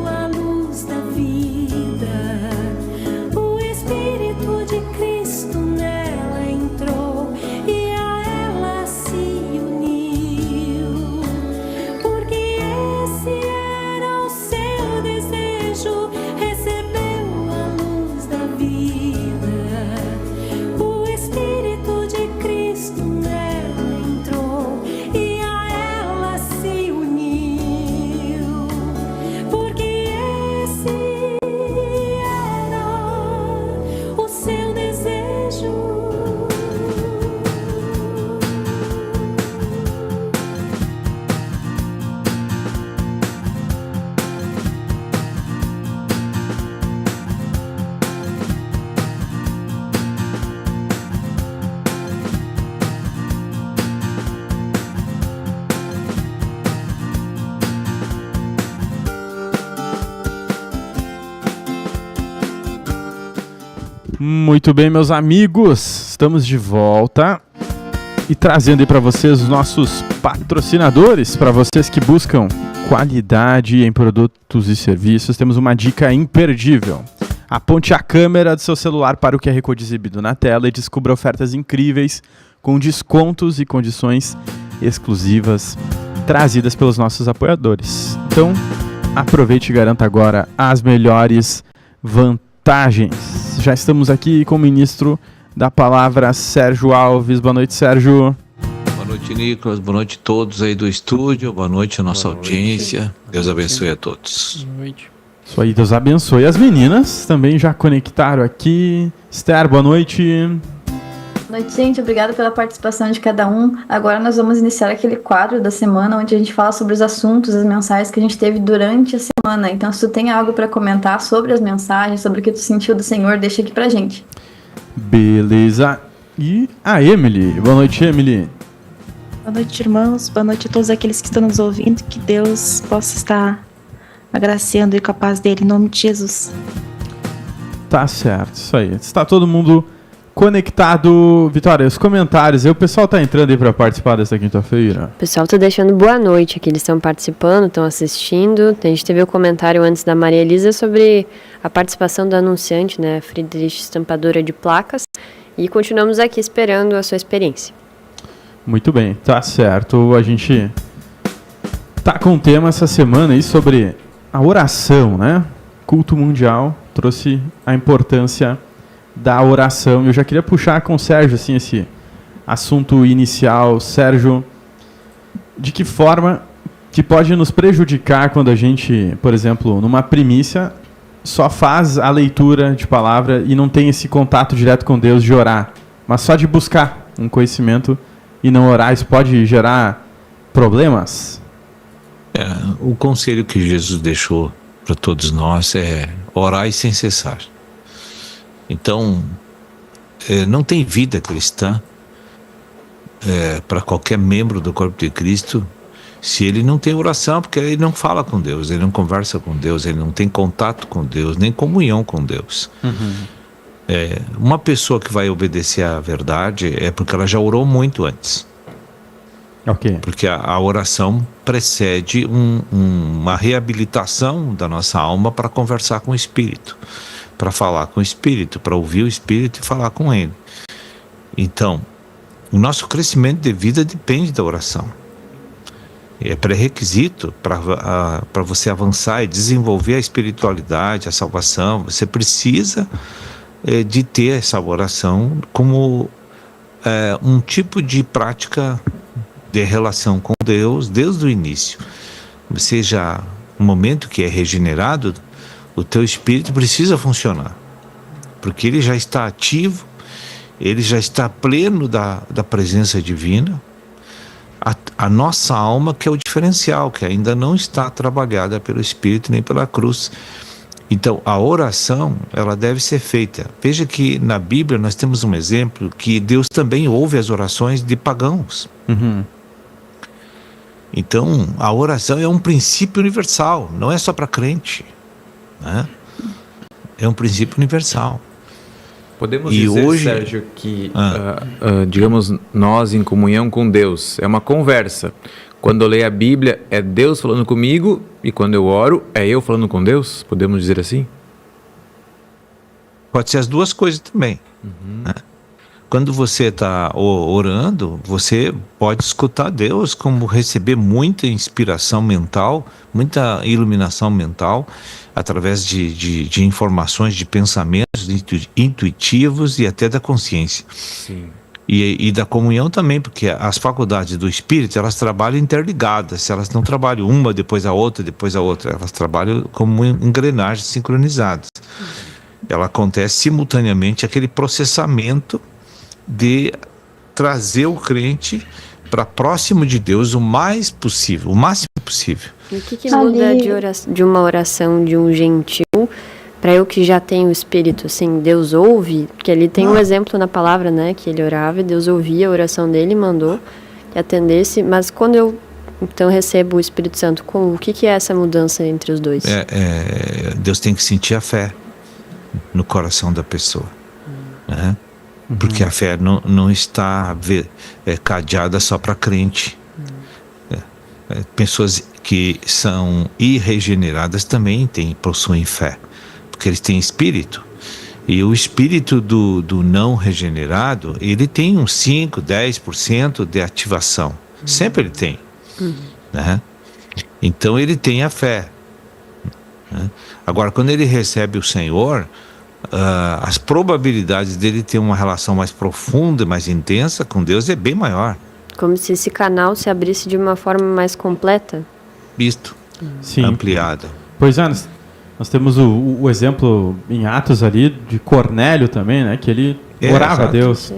Speaker 7: Muito bem, meus amigos, estamos de volta e trazendo aí para vocês os nossos patrocinadores, para vocês que buscam qualidade em produtos e serviços. Temos uma dica imperdível. Aponte a câmera do seu celular para o QR Code exibido na tela e descubra ofertas incríveis com descontos e condições exclusivas trazidas pelos nossos apoiadores. Então, aproveite e garanta agora as melhores vantagens. Já estamos aqui com o ministro da palavra, Sérgio Alves. Boa noite, Sérgio.
Speaker 1: Boa noite, Nicolas. Boa noite a todos aí do estúdio. Boa noite à nossa audiência. Deus abençoe a todos.
Speaker 10: Boa noite.
Speaker 7: Isso aí, Deus abençoe. As meninas também já conectaram aqui. Esther, boa noite.
Speaker 11: Boa noite, gente. Obrigada pela participação de cada um. Agora nós vamos iniciar aquele quadro da semana onde a gente fala sobre os assuntos, as mensagens que a gente teve durante a semana. Então, se tu tem algo para comentar sobre as mensagens, sobre o que tu sentiu do Senhor, deixa aqui pra gente.
Speaker 7: Beleza. E a Emily. Boa noite, Emily.
Speaker 23: Boa noite, irmãos. Boa noite a todos aqueles que estão nos ouvindo. Que Deus possa estar agraciando e com a paz dele, em nome de Jesus.
Speaker 7: Tá certo, isso aí. Está todo mundo conectado. Vitória, os comentários. O pessoal tá entrando aí para participar dessa quinta-feira?
Speaker 8: O pessoal tá deixando boa noite aqui. Eles estão participando, estão assistindo. A gente teve o comentário antes da Maria Elisa sobre a participação da anunciante, né? Friedrich, estampadora de placas. E continuamos aqui esperando a sua experiência.
Speaker 7: Muito bem, tá certo. A gente tá com um tema essa semana aí sobre a oração, né? Culto mundial trouxe a importância da oração. Eu já queria puxar com o Sérgio assim, esse assunto inicial. Sérgio, de que forma que pode nos prejudicar quando a gente, por exemplo, numa primícia, só faz a leitura de palavra e não tem esse contato direto com Deus de orar, mas só de buscar um conhecimento e não orar, isso pode gerar problemas?
Speaker 1: O conselho que Jesus deixou para todos nós é orar sem cessar. Então, não tem vida cristã para qualquer membro do corpo de Cristo se ele não tem oração, porque ele não fala com Deus, ele não conversa com Deus, ele não tem contato com Deus, nem comunhão com Deus. Uma pessoa que vai obedecer à verdade é porque ela já orou muito antes.
Speaker 7: Okay.
Speaker 1: Porque a oração precede uma reabilitação da nossa alma para conversar com o Espírito, para falar com o Espírito, para ouvir o Espírito e falar com Ele. Então, o nosso crescimento de vida depende da oração. É pré-requisito para você avançar e desenvolver a espiritualidade, a salvação. Você precisa de ter essa oração como um tipo de prática de relação com Deus desde o início. Você já, no momento que é regenerado, o teu espírito precisa funcionar, porque ele já está ativo, ele já está pleno da presença divina. A nossa alma que é o diferencial, que ainda não está trabalhada pelo Espírito nem pela cruz. Então a oração, ela deve ser feita. Veja que na Bíblia nós temos um exemplo que Deus também ouve as orações de pagãos. Então a oração é um princípio universal, não é só para crente, né? É um princípio universal.
Speaker 9: Podemos dizer, hoje, Sérgio, que, digamos, nós em comunhão com Deus, é uma conversa. Quando eu leio a Bíblia, é Deus falando comigo, e quando eu oro, é eu falando com Deus? Podemos dizer assim?
Speaker 1: Pode ser as duas coisas também. Né? Quando você está orando, você pode escutar Deus, como receber muita inspiração mental, muita iluminação mental, através de informações, de pensamentos intuitivos e até da consciência.
Speaker 9: Sim.
Speaker 1: E da comunhão também, porque as faculdades do Espírito, elas trabalham interligadas, elas não trabalham uma depois a outra, elas trabalham como engrenagens sincronizadas. Ela acontece simultaneamente aquele processamento de trazer o crente para próximo de Deus o máximo possível.
Speaker 8: E o que muda de uma oração de um gentil para eu que já tenho o Espírito? Assim, Deus ouve, porque ali tem um exemplo na palavra, né, que ele orava e Deus ouvia a oração dele e mandou que atendesse, mas quando eu então recebo o Espírito Santo, o que é essa mudança entre os dois?
Speaker 1: Deus tem que sentir a fé no coração da pessoa. né? Porque a fé não está cadeada só para crente. Pessoas que são irregeneradas também possuem fé, porque eles têm espírito. E o espírito do não regenerado, ele tem uns 5, 10% de ativação. Sempre ele tem. Né? Então ele tem a fé. Né? Agora, quando ele recebe o Senhor, as probabilidades dele ter uma relação mais profunda, mais intensa com Deus é bem maior.
Speaker 8: Como se esse canal se abrisse de uma forma mais completa?
Speaker 1: Visto.
Speaker 7: Sim.
Speaker 1: Ampliada.
Speaker 7: Pois é, nós temos o exemplo em Atos ali de Cornélio também, né? Que ele orava a Deus.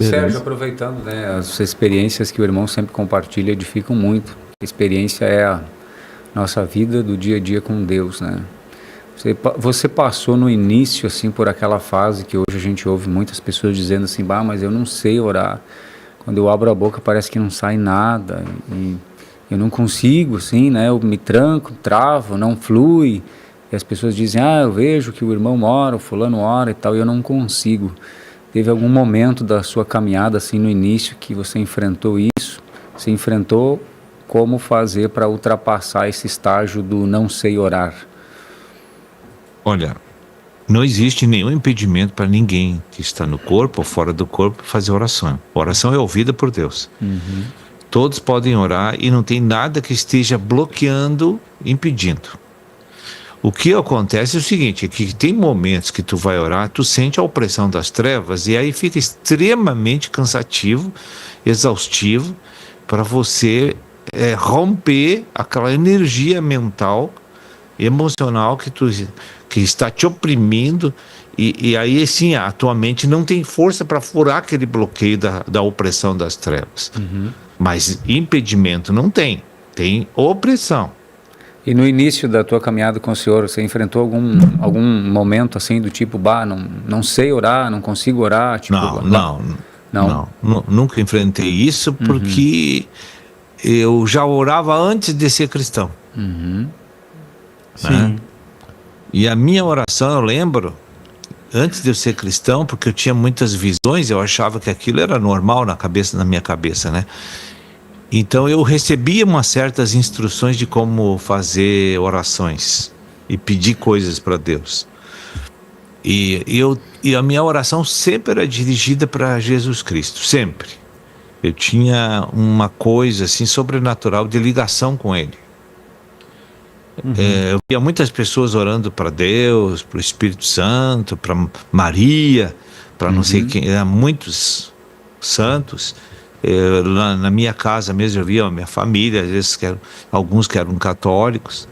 Speaker 15: Sérgio, aproveitando, né, as experiências que o irmão sempre compartilha edificam muito. A experiência é a nossa vida do dia a dia com Deus, né? Você passou no início, assim, por aquela fase que hoje a gente ouve muitas pessoas dizendo assim, mas eu não sei orar. Quando eu abro a boca parece que não sai nada. E eu não consigo, assim, né? Eu me tranco, travo, não flui. E as pessoas dizem, eu vejo que o irmão ora, o fulano ora e tal, e eu não consigo. Teve algum momento da sua caminhada, assim, no início, que você enfrentou isso? Você enfrentou como fazer para ultrapassar esse estágio do não sei orar?
Speaker 1: Olha, não existe nenhum impedimento para ninguém que está no corpo ou fora do corpo fazer oração. A oração é ouvida por Deus. Todos podem orar e não tem nada que esteja bloqueando, impedindo. O que acontece é o seguinte, é que tem momentos que tu vai orar, tu sente a opressão das trevas e aí fica extremamente cansativo, exaustivo, para você romper aquela energia mental, emocional que está te oprimindo e aí sim a tua mente não tem força para furar aquele bloqueio da opressão das trevas. Mas impedimento não tem opressão.
Speaker 15: E no início da tua caminhada com o Senhor, você enfrentou algum momento assim do tipo, não sei orar, não consigo orar? Tipo,
Speaker 1: não, nunca enfrentei isso porque eu já orava antes de ser cristão.
Speaker 7: Sim.
Speaker 1: E a minha oração, eu lembro, antes de eu ser cristão, porque eu tinha muitas visões, eu achava que aquilo era normal na minha cabeça, né? Então eu recebia umas certas instruções de como fazer orações e pedir coisas para Deus. E a minha oração sempre era dirigida para Jesus Cristo, sempre. Eu tinha uma coisa assim sobrenatural de ligação com Ele. Eu via muitas pessoas orando para Deus, para o Espírito Santo, para Maria, para não sei quem, muitos santos. Na minha casa mesmo eu via a minha família, às vezes alguns que eram católicos.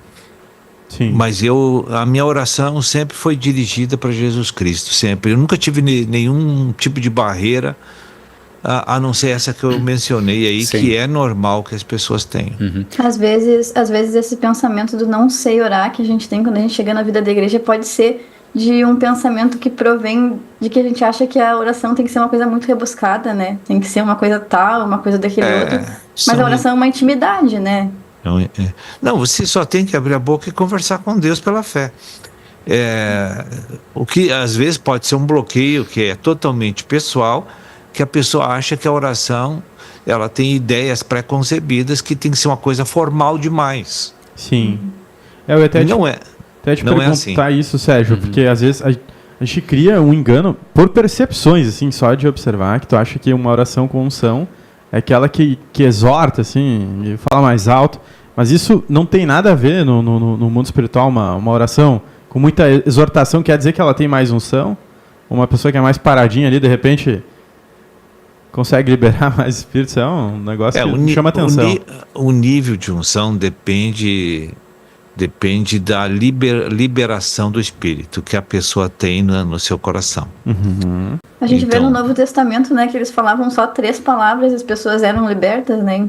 Speaker 7: Sim.
Speaker 1: Mas a minha oração sempre foi dirigida para Jesus Cristo, sempre. Eu nunca tive nenhum tipo de barreira, a não ser essa que eu mencionei aí, que é normal que as pessoas tenham.
Speaker 11: Às vezes esse pensamento do não sei orar que a gente tem quando a gente chega na vida da igreja pode ser de um pensamento que provém de que a gente acha que a oração tem que ser uma coisa muito rebuscada, né? Tem que ser uma coisa tal, uma coisa daquele outro. Mas a oração é uma intimidade, né?
Speaker 1: Não, você só tem que abrir a boca e conversar com Deus pela fé. O que às vezes pode ser um bloqueio que é totalmente pessoal, que a pessoa acha que a oração ela tem ideias pré-concebidas que tem que ser uma coisa formal demais.
Speaker 7: Sim. Eu até te perguntar isso, Sérgio, porque às vezes a gente cria um engano por percepções, assim, só de observar, que tu acha que uma oração com unção é aquela que exorta, assim, e fala mais alto, mas isso não tem nada a ver no mundo espiritual, uma oração com muita exortação quer dizer que ela tem mais unção? Uma pessoa que é mais paradinha ali, de repente consegue liberar mais espírito? É um negócio que chama atenção.
Speaker 1: O nível de unção depende da liberação do espírito que a pessoa tem no seu coração.
Speaker 11: A gente vê no Novo Testamento, né, que eles falavam só 3 palavras e as pessoas eram libertas, né,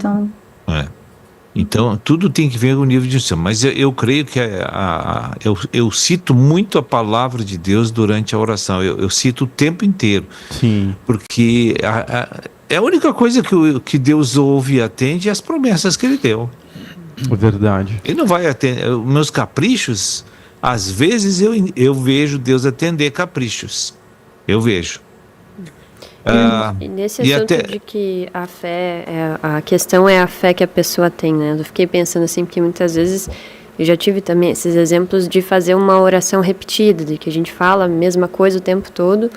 Speaker 1: Então tudo tem que ver com o nível de unção, mas eu creio que eu cito muito a palavra de Deus durante a oração, eu cito o tempo inteiro.
Speaker 7: Sim.
Speaker 1: Porque é a única coisa que Deus ouve e atende é as promessas que Ele deu.
Speaker 7: É verdade.
Speaker 1: Ele não vai atender meus caprichos. Às vezes eu vejo Deus atender caprichos. Eu vejo.
Speaker 8: E nesse assunto de que a fé, a questão é a fé que a pessoa tem, né? Eu fiquei pensando assim, porque muitas vezes eu já tive também esses exemplos de fazer uma oração repetida, de que a gente fala a mesma coisa o tempo todo,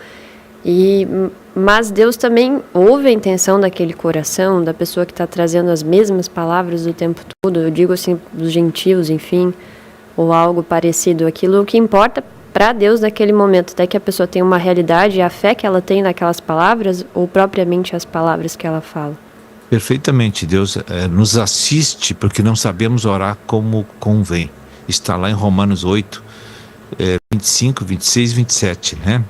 Speaker 8: mas Deus também ouve a intenção daquele coração, da pessoa que está trazendo as mesmas palavras o tempo todo, eu digo assim, dos gentios, enfim, ou algo parecido. Aquilo que importa para Deus naquele momento, até que a pessoa tenha uma realidade, a fé que ela tem naquelas palavras, ou propriamente as palavras que ela fala.
Speaker 1: Perfeitamente, Deus nos assiste porque não sabemos orar como convém. Está lá em Romanos 8, 25, 26, 27, né?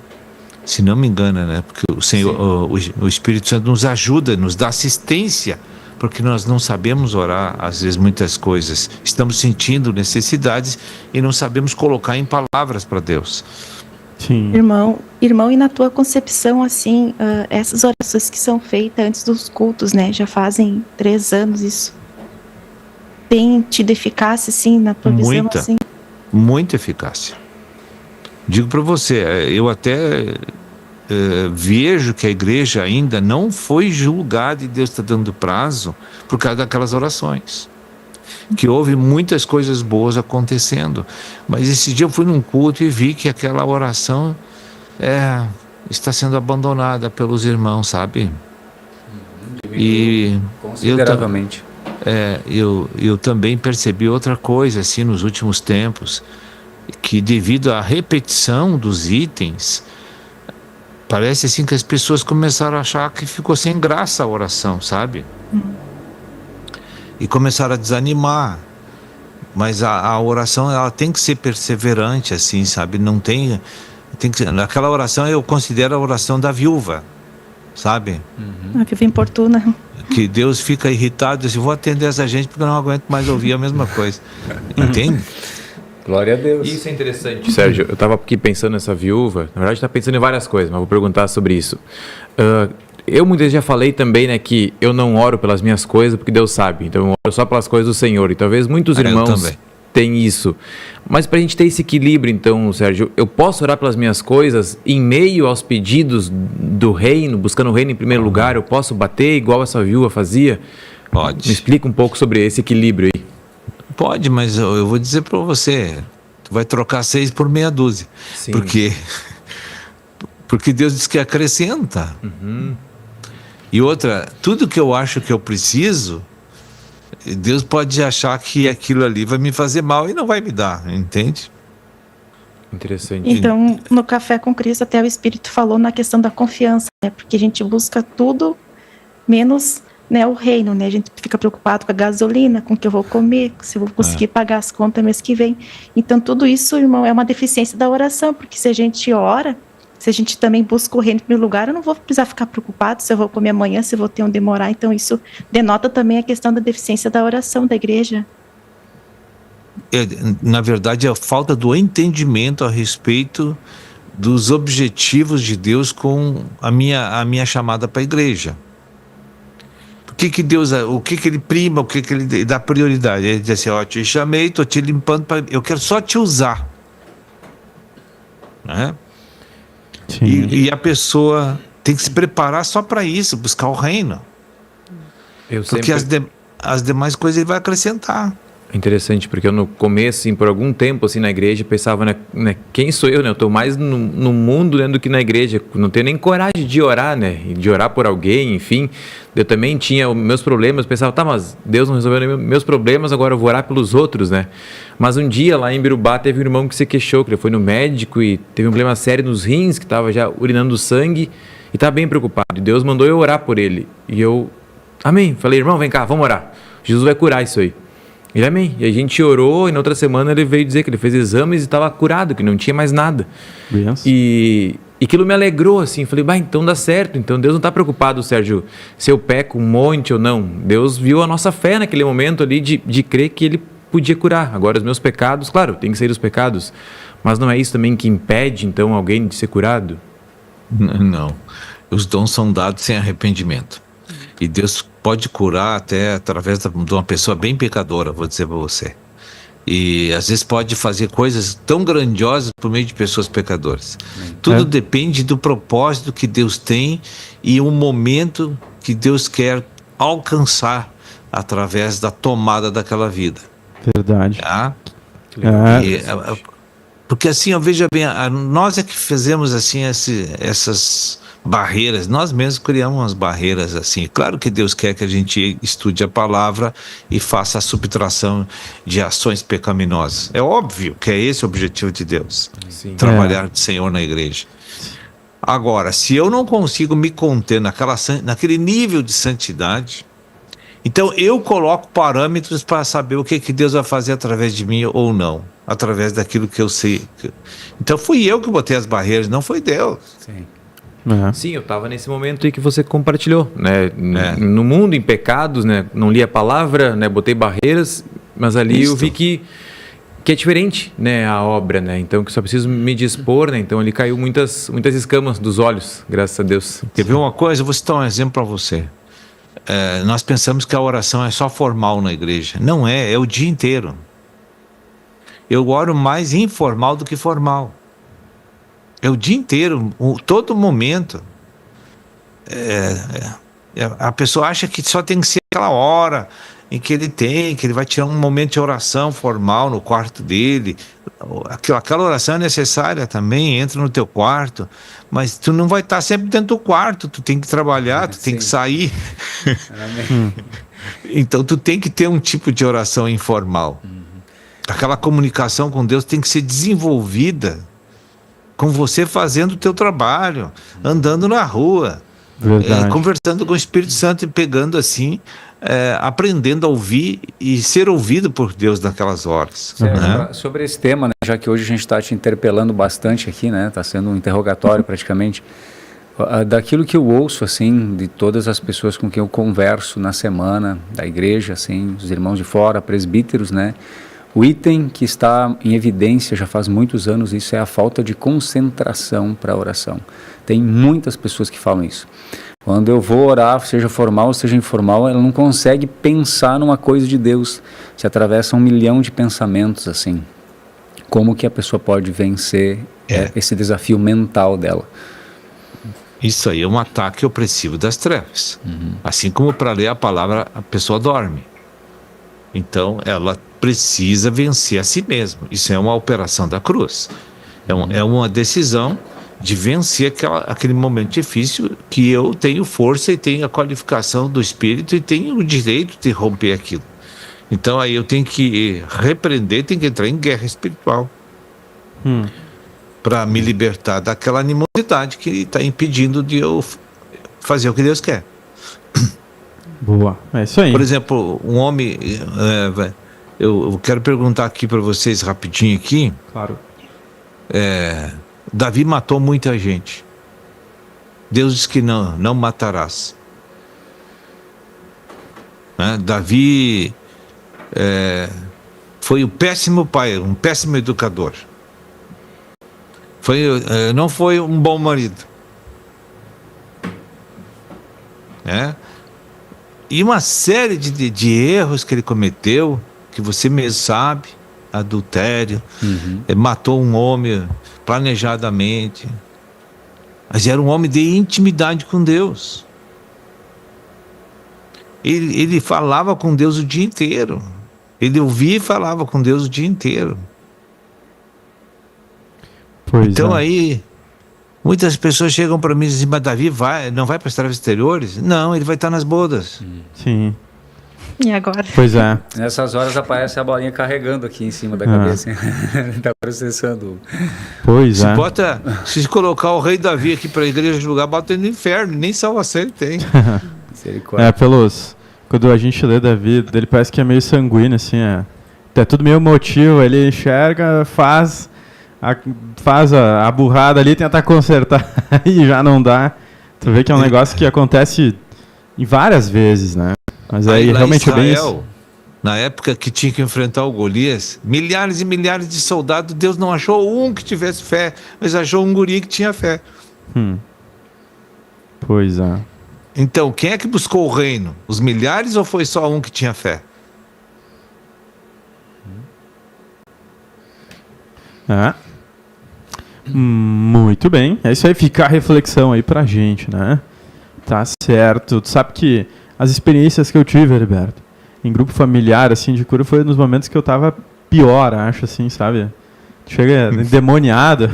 Speaker 1: Se não me engano, né? Porque o Senhor, o Espírito Santo nos ajuda, nos dá assistência, porque nós não sabemos orar, às vezes, muitas coisas. Estamos sentindo necessidades e não sabemos colocar em palavras para Deus.
Speaker 7: Sim.
Speaker 23: Irmão, e na tua concepção, assim, essas orações que são feitas antes dos cultos, né? Já fazem 3 anos isso. Tem tido eficácia, assim, na tua visão, assim?
Speaker 1: Muita eficácia. Digo para você, eu até vejo que a igreja ainda não foi julgada e Deus está dando prazo por causa daquelas orações. Que houve muitas coisas boas acontecendo. Mas esse dia eu fui num culto e vi que aquela oração está sendo abandonada pelos irmãos, sabe? E
Speaker 15: consideravelmente.
Speaker 1: Eu também percebi outra coisa assim nos últimos tempos, que devido à repetição dos itens, parece assim que as pessoas começaram a achar que ficou sem graça a oração, sabe? E começaram a desanimar. Mas a oração, ela tem que ser perseverante, assim, sabe? Não tem que ser, aquela oração eu considero a oração da viúva, sabe?
Speaker 23: A viúva importuna.
Speaker 1: Que Deus fica irritado e diz, vou atender essa gente porque eu não aguento mais ouvir a mesma coisa. Entende?
Speaker 15: Glória a Deus.
Speaker 9: Isso é interessante, Sérgio. Eu estava aqui pensando nessa viúva. Na verdade, estava pensando em várias coisas, mas vou perguntar sobre isso. Eu muitas vezes já falei também, né, que eu não oro pelas minhas coisas porque Deus sabe. Então eu oro só pelas coisas do Senhor. E talvez muitos irmãos têm isso. Mas para a gente ter esse equilíbrio, então, Sérgio, eu posso orar pelas minhas coisas em meio aos pedidos do reino, buscando o reino em primeiro lugar? Eu posso bater igual essa viúva fazia?
Speaker 1: Pode.
Speaker 9: Me explica um pouco sobre esse equilíbrio aí.
Speaker 1: Pode, mas eu vou dizer para você, tu vai trocar 6 por meia dúzia.
Speaker 9: Sim.
Speaker 1: Porque Deus diz que acrescenta. E outra, tudo que eu acho que eu preciso, Deus pode achar que aquilo ali vai me fazer mal e não vai me dar, entende?
Speaker 9: Interessante.
Speaker 23: Então, no Café com Cristo, até o Espírito falou na questão da confiança, né? Porque a gente busca tudo menos, né, o reino, né? A gente fica preocupado com a gasolina, com o que eu vou comer, se eu vou conseguir pagar as contas mês que vem. Então, tudo isso, irmão, é uma deficiência da oração, porque se a gente ora, se a gente também busca o reino em primeiro lugar, eu não vou precisar ficar preocupado se eu vou comer amanhã, se eu vou ter um demorar. Então, isso denota também a questão da deficiência da oração da igreja.
Speaker 1: Na verdade, é a falta do entendimento a respeito dos objetivos de Deus com a minha chamada para a igreja. Deus, o que ele prima, o que ele dá prioridade? Ele diz assim, ó, te chamei, tô te limpando, eu quero só te usar. Né? E a pessoa tem que se preparar só para isso, buscar o reino. Porque as demais coisas ele vai acrescentar.
Speaker 9: É interessante, porque eu no começo, assim, por algum tempo assim, na igreja, pensava, né, quem sou eu, né? Eu estou mais no mundo, né, do que na igreja. Não tenho nem coragem de orar, né? De orar por alguém, enfim. Eu também tinha meus problemas, pensava, tá, mas Deus não resolveu meus problemas, agora eu vou orar pelos outros, né? Mas um dia lá em Birubá teve um irmão que se queixou, que ele foi no médico e teve um problema sério nos rins, que estava já urinando sangue e estava bem preocupado. E Deus mandou eu orar por ele. E eu, amém. Falei, irmão, vem cá, vamos orar. Jesus vai curar isso aí. Ele, amém. E a gente orou e na outra semana ele veio dizer que ele fez exames e estava curado, que não tinha mais nada. Yes. E aquilo me alegrou, assim. Falei, então dá certo. Então Deus não está preocupado, Sérgio, se eu peco um monte ou não. Deus viu a nossa fé naquele momento ali de crer que ele podia curar. Agora os meus pecados, claro, tem que sair dos pecados. Mas não é isso também que impede, então, alguém de ser curado?
Speaker 1: Não. Os dons são dados sem arrependimento. E Deus pode curar até através de uma pessoa bem pecadora, vou dizer para você. E às vezes pode fazer coisas tão grandiosas por meio de pessoas pecadoras. Tudo depende do propósito que Deus tem e o momento que Deus quer alcançar através da tomada daquela vida.
Speaker 7: Verdade.
Speaker 1: Tá? Porque assim, veja bem, nós é que fizemos assim essas barreiras, nós mesmos criamos umas barreiras assim. Claro que Deus quer que a gente estude a palavra e faça a subtração de ações pecaminosas. É óbvio que é esse o objetivo de Deus.
Speaker 9: Sim.
Speaker 1: Trabalhar de Senhor na igreja. Agora, se eu não consigo me conter naquele nível de santidade, então eu coloco parâmetros para saber o que Deus vai fazer através de mim ou não, através daquilo que eu sei. Então fui eu que botei as barreiras, não foi Deus.
Speaker 9: Sim. Sim, eu estava nesse momento aí que você compartilhou, né? No mundo, em pecados, né? Não li a palavra, né? Botei barreiras, mas ali eu vi que é diferente, né? A obra, né? Então que só preciso me dispor, né? Então ali caiu muitas escamas dos olhos, graças a Deus.
Speaker 1: Quer ver uma coisa? Eu vou citar um exemplo para você. Nós pensamos que a oração é só formal na igreja. Não é o dia inteiro. Eu oro mais informal do que formal. É o dia inteiro, todo momento. A pessoa acha que só tem que ser aquela hora em que ele vai tirar um momento de oração formal no quarto dele. Aquela oração é necessária também, entra no teu quarto, mas tu não vai estar sempre dentro do quarto, tu tem que trabalhar, tu tem que sair. Então tu tem que ter um tipo de oração informal. Aquela comunicação com Deus tem que ser desenvolvida com você fazendo o teu trabalho, andando na rua, conversando com o Espírito Santo e pegando assim, aprendendo a ouvir e ser ouvido por Deus naquelas horas. Né?
Speaker 15: Sobre esse tema, né, já que hoje a gente está te interpelando bastante aqui, né, está sendo um interrogatório praticamente, daquilo que eu ouço, assim, de todas as pessoas com quem eu converso na semana, da igreja, assim, os irmãos de fora, presbíteros, né, o item que está em evidência já faz muitos anos, isso é a falta de concentração para a oração. Tem muitas pessoas que falam isso. Quando eu vou orar, seja formal ou seja informal, ela não consegue pensar numa coisa de Deus. Se atravessa 1 milhão de pensamentos, assim. Como que a pessoa pode vencer esse desafio mental dela?
Speaker 1: Isso aí é um ataque opressivo das trevas. Assim como para ler a palavra a pessoa dorme. Então ela precisa vencer a si mesma. Isso é uma operação da cruz. É uma decisão de vencer aquele momento difícil, que eu tenho força e tenho a qualificação do Espírito e tenho o direito de romper aquilo. Então aí eu tenho que repreender, tenho que entrar em guerra espiritual para me libertar daquela animosidade que está impedindo de eu fazer o que Deus quer.
Speaker 7: Boa, é isso aí.
Speaker 1: Por exemplo, um homem, eu quero perguntar aqui para vocês rapidinho aqui.
Speaker 7: Claro.
Speaker 1: Davi matou muita gente. Deus diz que não matarás. Davi foi um péssimo pai, um péssimo educador. Não foi um bom marido. E uma série de erros que ele cometeu, que você mesmo sabe, adultério, matou um homem planejadamente, mas era um homem de intimidade com Deus. Ele falava com Deus o dia inteiro, ele ouvia e falava com Deus o dia inteiro. Então aí muitas pessoas chegam para mim e dizem: mas Davi não vai para as trevas exteriores? Não, ele vai estar nas bodas.
Speaker 7: Sim.
Speaker 23: E agora?
Speaker 7: Pois é.
Speaker 15: Nessas horas aparece a bolinha carregando aqui em cima da cabeça. Está processando.
Speaker 7: Pois é.
Speaker 1: Se colocar o rei Davi aqui para a igreja julgar, bota ele no inferno, nem salvação ele tem.
Speaker 7: Quando a gente lê Davi, ele parece que é meio sanguíneo, assim, é tudo meio motivo, ele enxerga, faz a burrada ali, tenta consertar e já não dá. Tu vê que é um negócio que acontece em várias vezes, né? Mas aí realmente
Speaker 1: Israel,
Speaker 7: é bem isso.
Speaker 1: Na época que tinha que enfrentar o Golias, milhares e milhares de soldados, Deus não achou um que tivesse fé, mas achou um guri que tinha fé.
Speaker 7: Pois é.
Speaker 1: Então, quem é que buscou o reino? Os milhares ou foi só um que tinha fé?
Speaker 7: Muito bem. É isso aí, fica a reflexão aí pra gente, né? Tá certo. Tu sabe que as experiências que eu tive, Heriberto, em grupo familiar, assim, de cura, foi nos momentos que eu tava pior, acho, assim, sabe? Chega endemoniado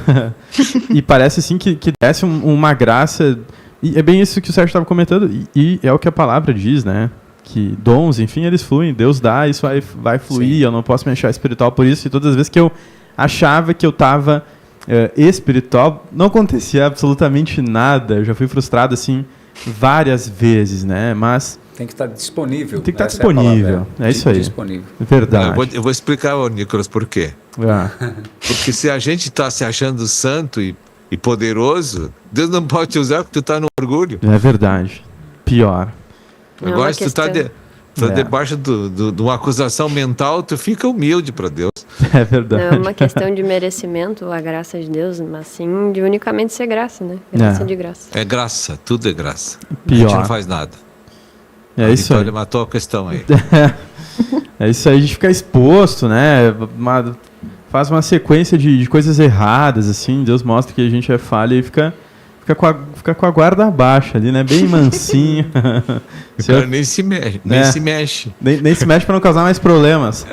Speaker 7: e parece, assim, que desce uma graça. E é bem isso que o Sérgio estava comentando, e é o que a palavra diz, né? Que dons, enfim, eles fluem. Deus dá, isso vai fluir. Sim. Eu não posso me achar espiritual por isso. E todas as vezes que eu achava que eu estava espiritual, não acontecia absolutamente nada. Eu já fui frustrado, assim, várias vezes, né? Mas
Speaker 15: tem que estar disponível.
Speaker 7: Tem que estar disponível. É isso aí.
Speaker 15: Disponível.
Speaker 7: Verdade.
Speaker 1: Eu vou explicar, Nicolas, por quê. Porque se a gente está se achando santo e poderoso, Deus não pode te usar porque tu está no orgulho.
Speaker 7: É verdade. Pior.
Speaker 1: Agora, se tu está debaixo de uma acusação mental, tu fica humilde para Deus.
Speaker 7: É verdade.
Speaker 8: Não é uma questão de merecimento, a graça de Deus, mas sim de unicamente ser graça, né? Graça de graça.
Speaker 1: É graça, tudo é graça.
Speaker 7: Pior.
Speaker 1: A gente não faz nada.
Speaker 7: É isso aí.
Speaker 1: Ele matou a questão aí.
Speaker 7: É isso aí, a gente fica exposto, né? Faz uma sequência de coisas erradas, assim. Deus mostra que a gente é falha e fica com a guarda baixa ali, né? Bem mansinho.
Speaker 1: O cara nem se mexe. Nem se mexe.
Speaker 7: Nem se mexe para não causar mais problemas.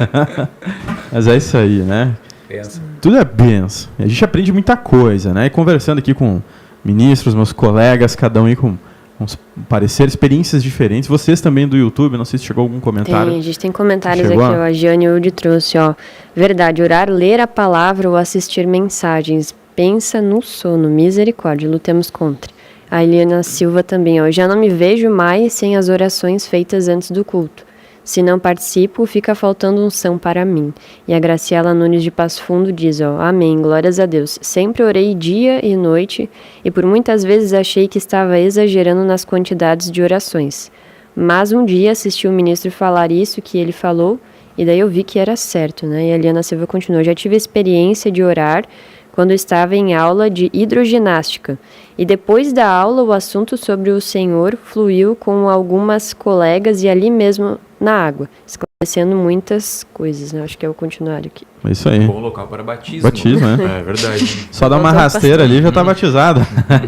Speaker 7: Mas é isso aí, né?
Speaker 15: Benção.
Speaker 7: Tudo é benção. A gente aprende muita coisa, né? E conversando aqui com ministros, meus colegas, cada um aí com uns pareceres, experiências diferentes. Vocês também do YouTube, não sei se chegou algum comentário.
Speaker 8: A gente tem comentários aqui, ó. A Jane Udi trouxe, ó. Verdade, orar, ler a palavra ou assistir mensagens. Pensa no sono, misericórdia, lutemos contra. A Eliana Silva também, ó. Já não me vejo mais sem as orações feitas antes do culto. Se não participo, fica faltando unção para mim. E a Graciela Nunes de Passo Fundo diz, ó. Amém, glórias a Deus. Sempre orei dia e noite e por muitas vezes achei que estava exagerando nas quantidades de orações. Mas um dia assisti o ministro falar isso que ele falou e daí eu vi que era certo, né? E a Eliana Silva continuou. Já tive a experiência de orar quando estava em aula de hidroginástica. E depois da aula, o assunto sobre o Senhor fluiu com algumas colegas e ali mesmo na água, esclarecendo muitas coisas, né? Acho que é o continuário aqui.
Speaker 7: É isso aí.
Speaker 9: Bom local para batismo.
Speaker 7: Batismo, né?
Speaker 9: É verdade.
Speaker 7: Só dá uma rasteira ali e já está batizado.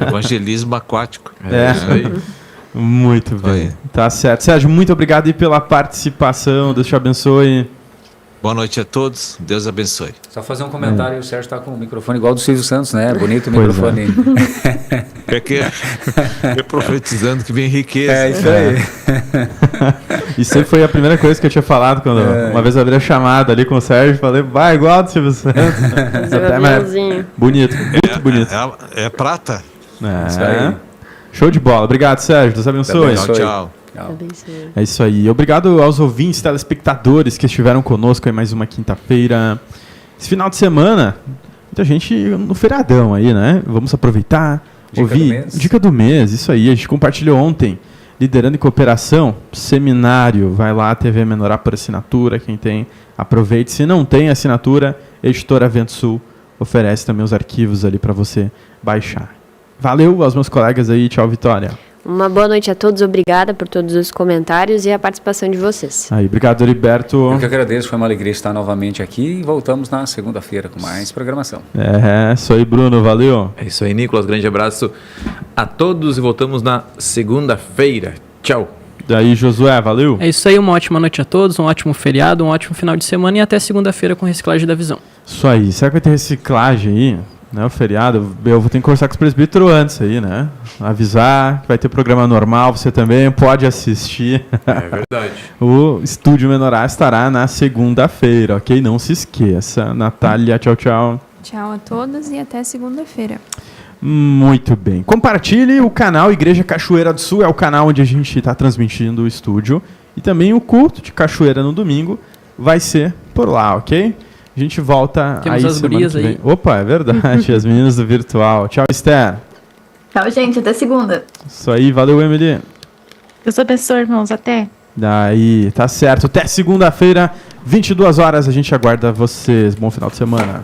Speaker 1: Evangelismo aquático.
Speaker 7: É isso aí. Muito bem. Tá certo. Sérgio, muito obrigado aí pela participação. Deus te abençoe.
Speaker 1: Boa noite a todos, Deus abençoe.
Speaker 15: Só fazer um comentário, o Sérgio está com o microfone igual do Silvio Santos, né? Bonito o microfone.
Speaker 1: É que é profetizando que vem riqueza.
Speaker 15: É isso aí.
Speaker 7: Isso sempre foi a primeira coisa que eu tinha falado quando uma vez eu abri a chamada ali com o Sérgio, falei, vai igual do Silvio Santos. Bonito, muito bonito.
Speaker 1: É prata.
Speaker 7: Isso aí. Show de bola. Obrigado, Sérgio. Deus abençoe.
Speaker 1: Tchau.
Speaker 7: É isso aí. Obrigado aos ouvintes, telespectadores que estiveram conosco em mais uma quinta-feira. Esse final de semana, muita gente no feriadão aí, né? Vamos aproveitar, ouvir Dica do Mês, isso aí. A gente compartilhou ontem, Liderando em Cooperação, seminário. Vai lá, TV Menorá por assinatura. Quem tem, aproveite. Se não tem assinatura, Editora Vento Sul oferece também os arquivos ali para você baixar. Valeu aos meus colegas aí. Tchau, Vitória.
Speaker 8: Uma boa noite a todos, obrigada por todos os comentários e a participação de vocês.
Speaker 7: Aí, obrigado, Heriberto.
Speaker 15: Eu que agradeço, foi uma alegria estar novamente aqui e voltamos na segunda-feira com mais programação.
Speaker 7: Isso aí, Bruno, valeu.
Speaker 9: É isso aí, Nicolas, grande abraço a todos e voltamos na segunda-feira. Tchau.
Speaker 7: Daí, Josué, valeu.
Speaker 10: É isso aí, uma ótima noite a todos, um ótimo feriado, um ótimo final de semana e até segunda-feira com Reciclagem da Visão.
Speaker 7: Isso aí, será que vai ter reciclagem aí? Né, o feriado, eu vou ter que conversar com os presbíteros antes aí, né? Avisar que vai ter programa normal, você também pode assistir.
Speaker 9: É verdade.
Speaker 7: O Estúdio Menorá estará na segunda-feira, ok? Não se esqueça. Natália, tchau, tchau.
Speaker 5: Tchau a todos e até segunda-feira.
Speaker 7: Muito bem. Compartilhe o canal Igreja Cachoeira do Sul, é o canal onde a gente está transmitindo o estúdio. E também o culto de Cachoeira no domingo vai ser por lá, ok? A gente volta
Speaker 10: Temos
Speaker 7: aí
Speaker 10: as
Speaker 7: semana que vem.
Speaker 10: aí.
Speaker 7: Opa, é verdade. As meninas do virtual. Tchau, Esther.
Speaker 11: Tchau, gente. Até segunda.
Speaker 7: Isso aí. Valeu, Emily.
Speaker 23: Deus abençoe, irmãos. Até.
Speaker 7: Daí, tá certo. Até segunda-feira, 22 horas. A gente aguarda vocês. Bom final de semana.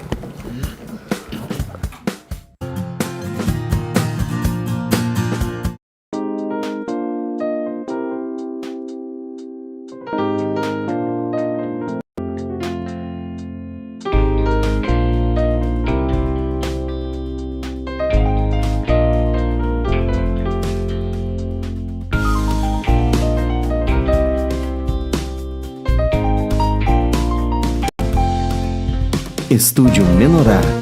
Speaker 19: Estúdio Menorá.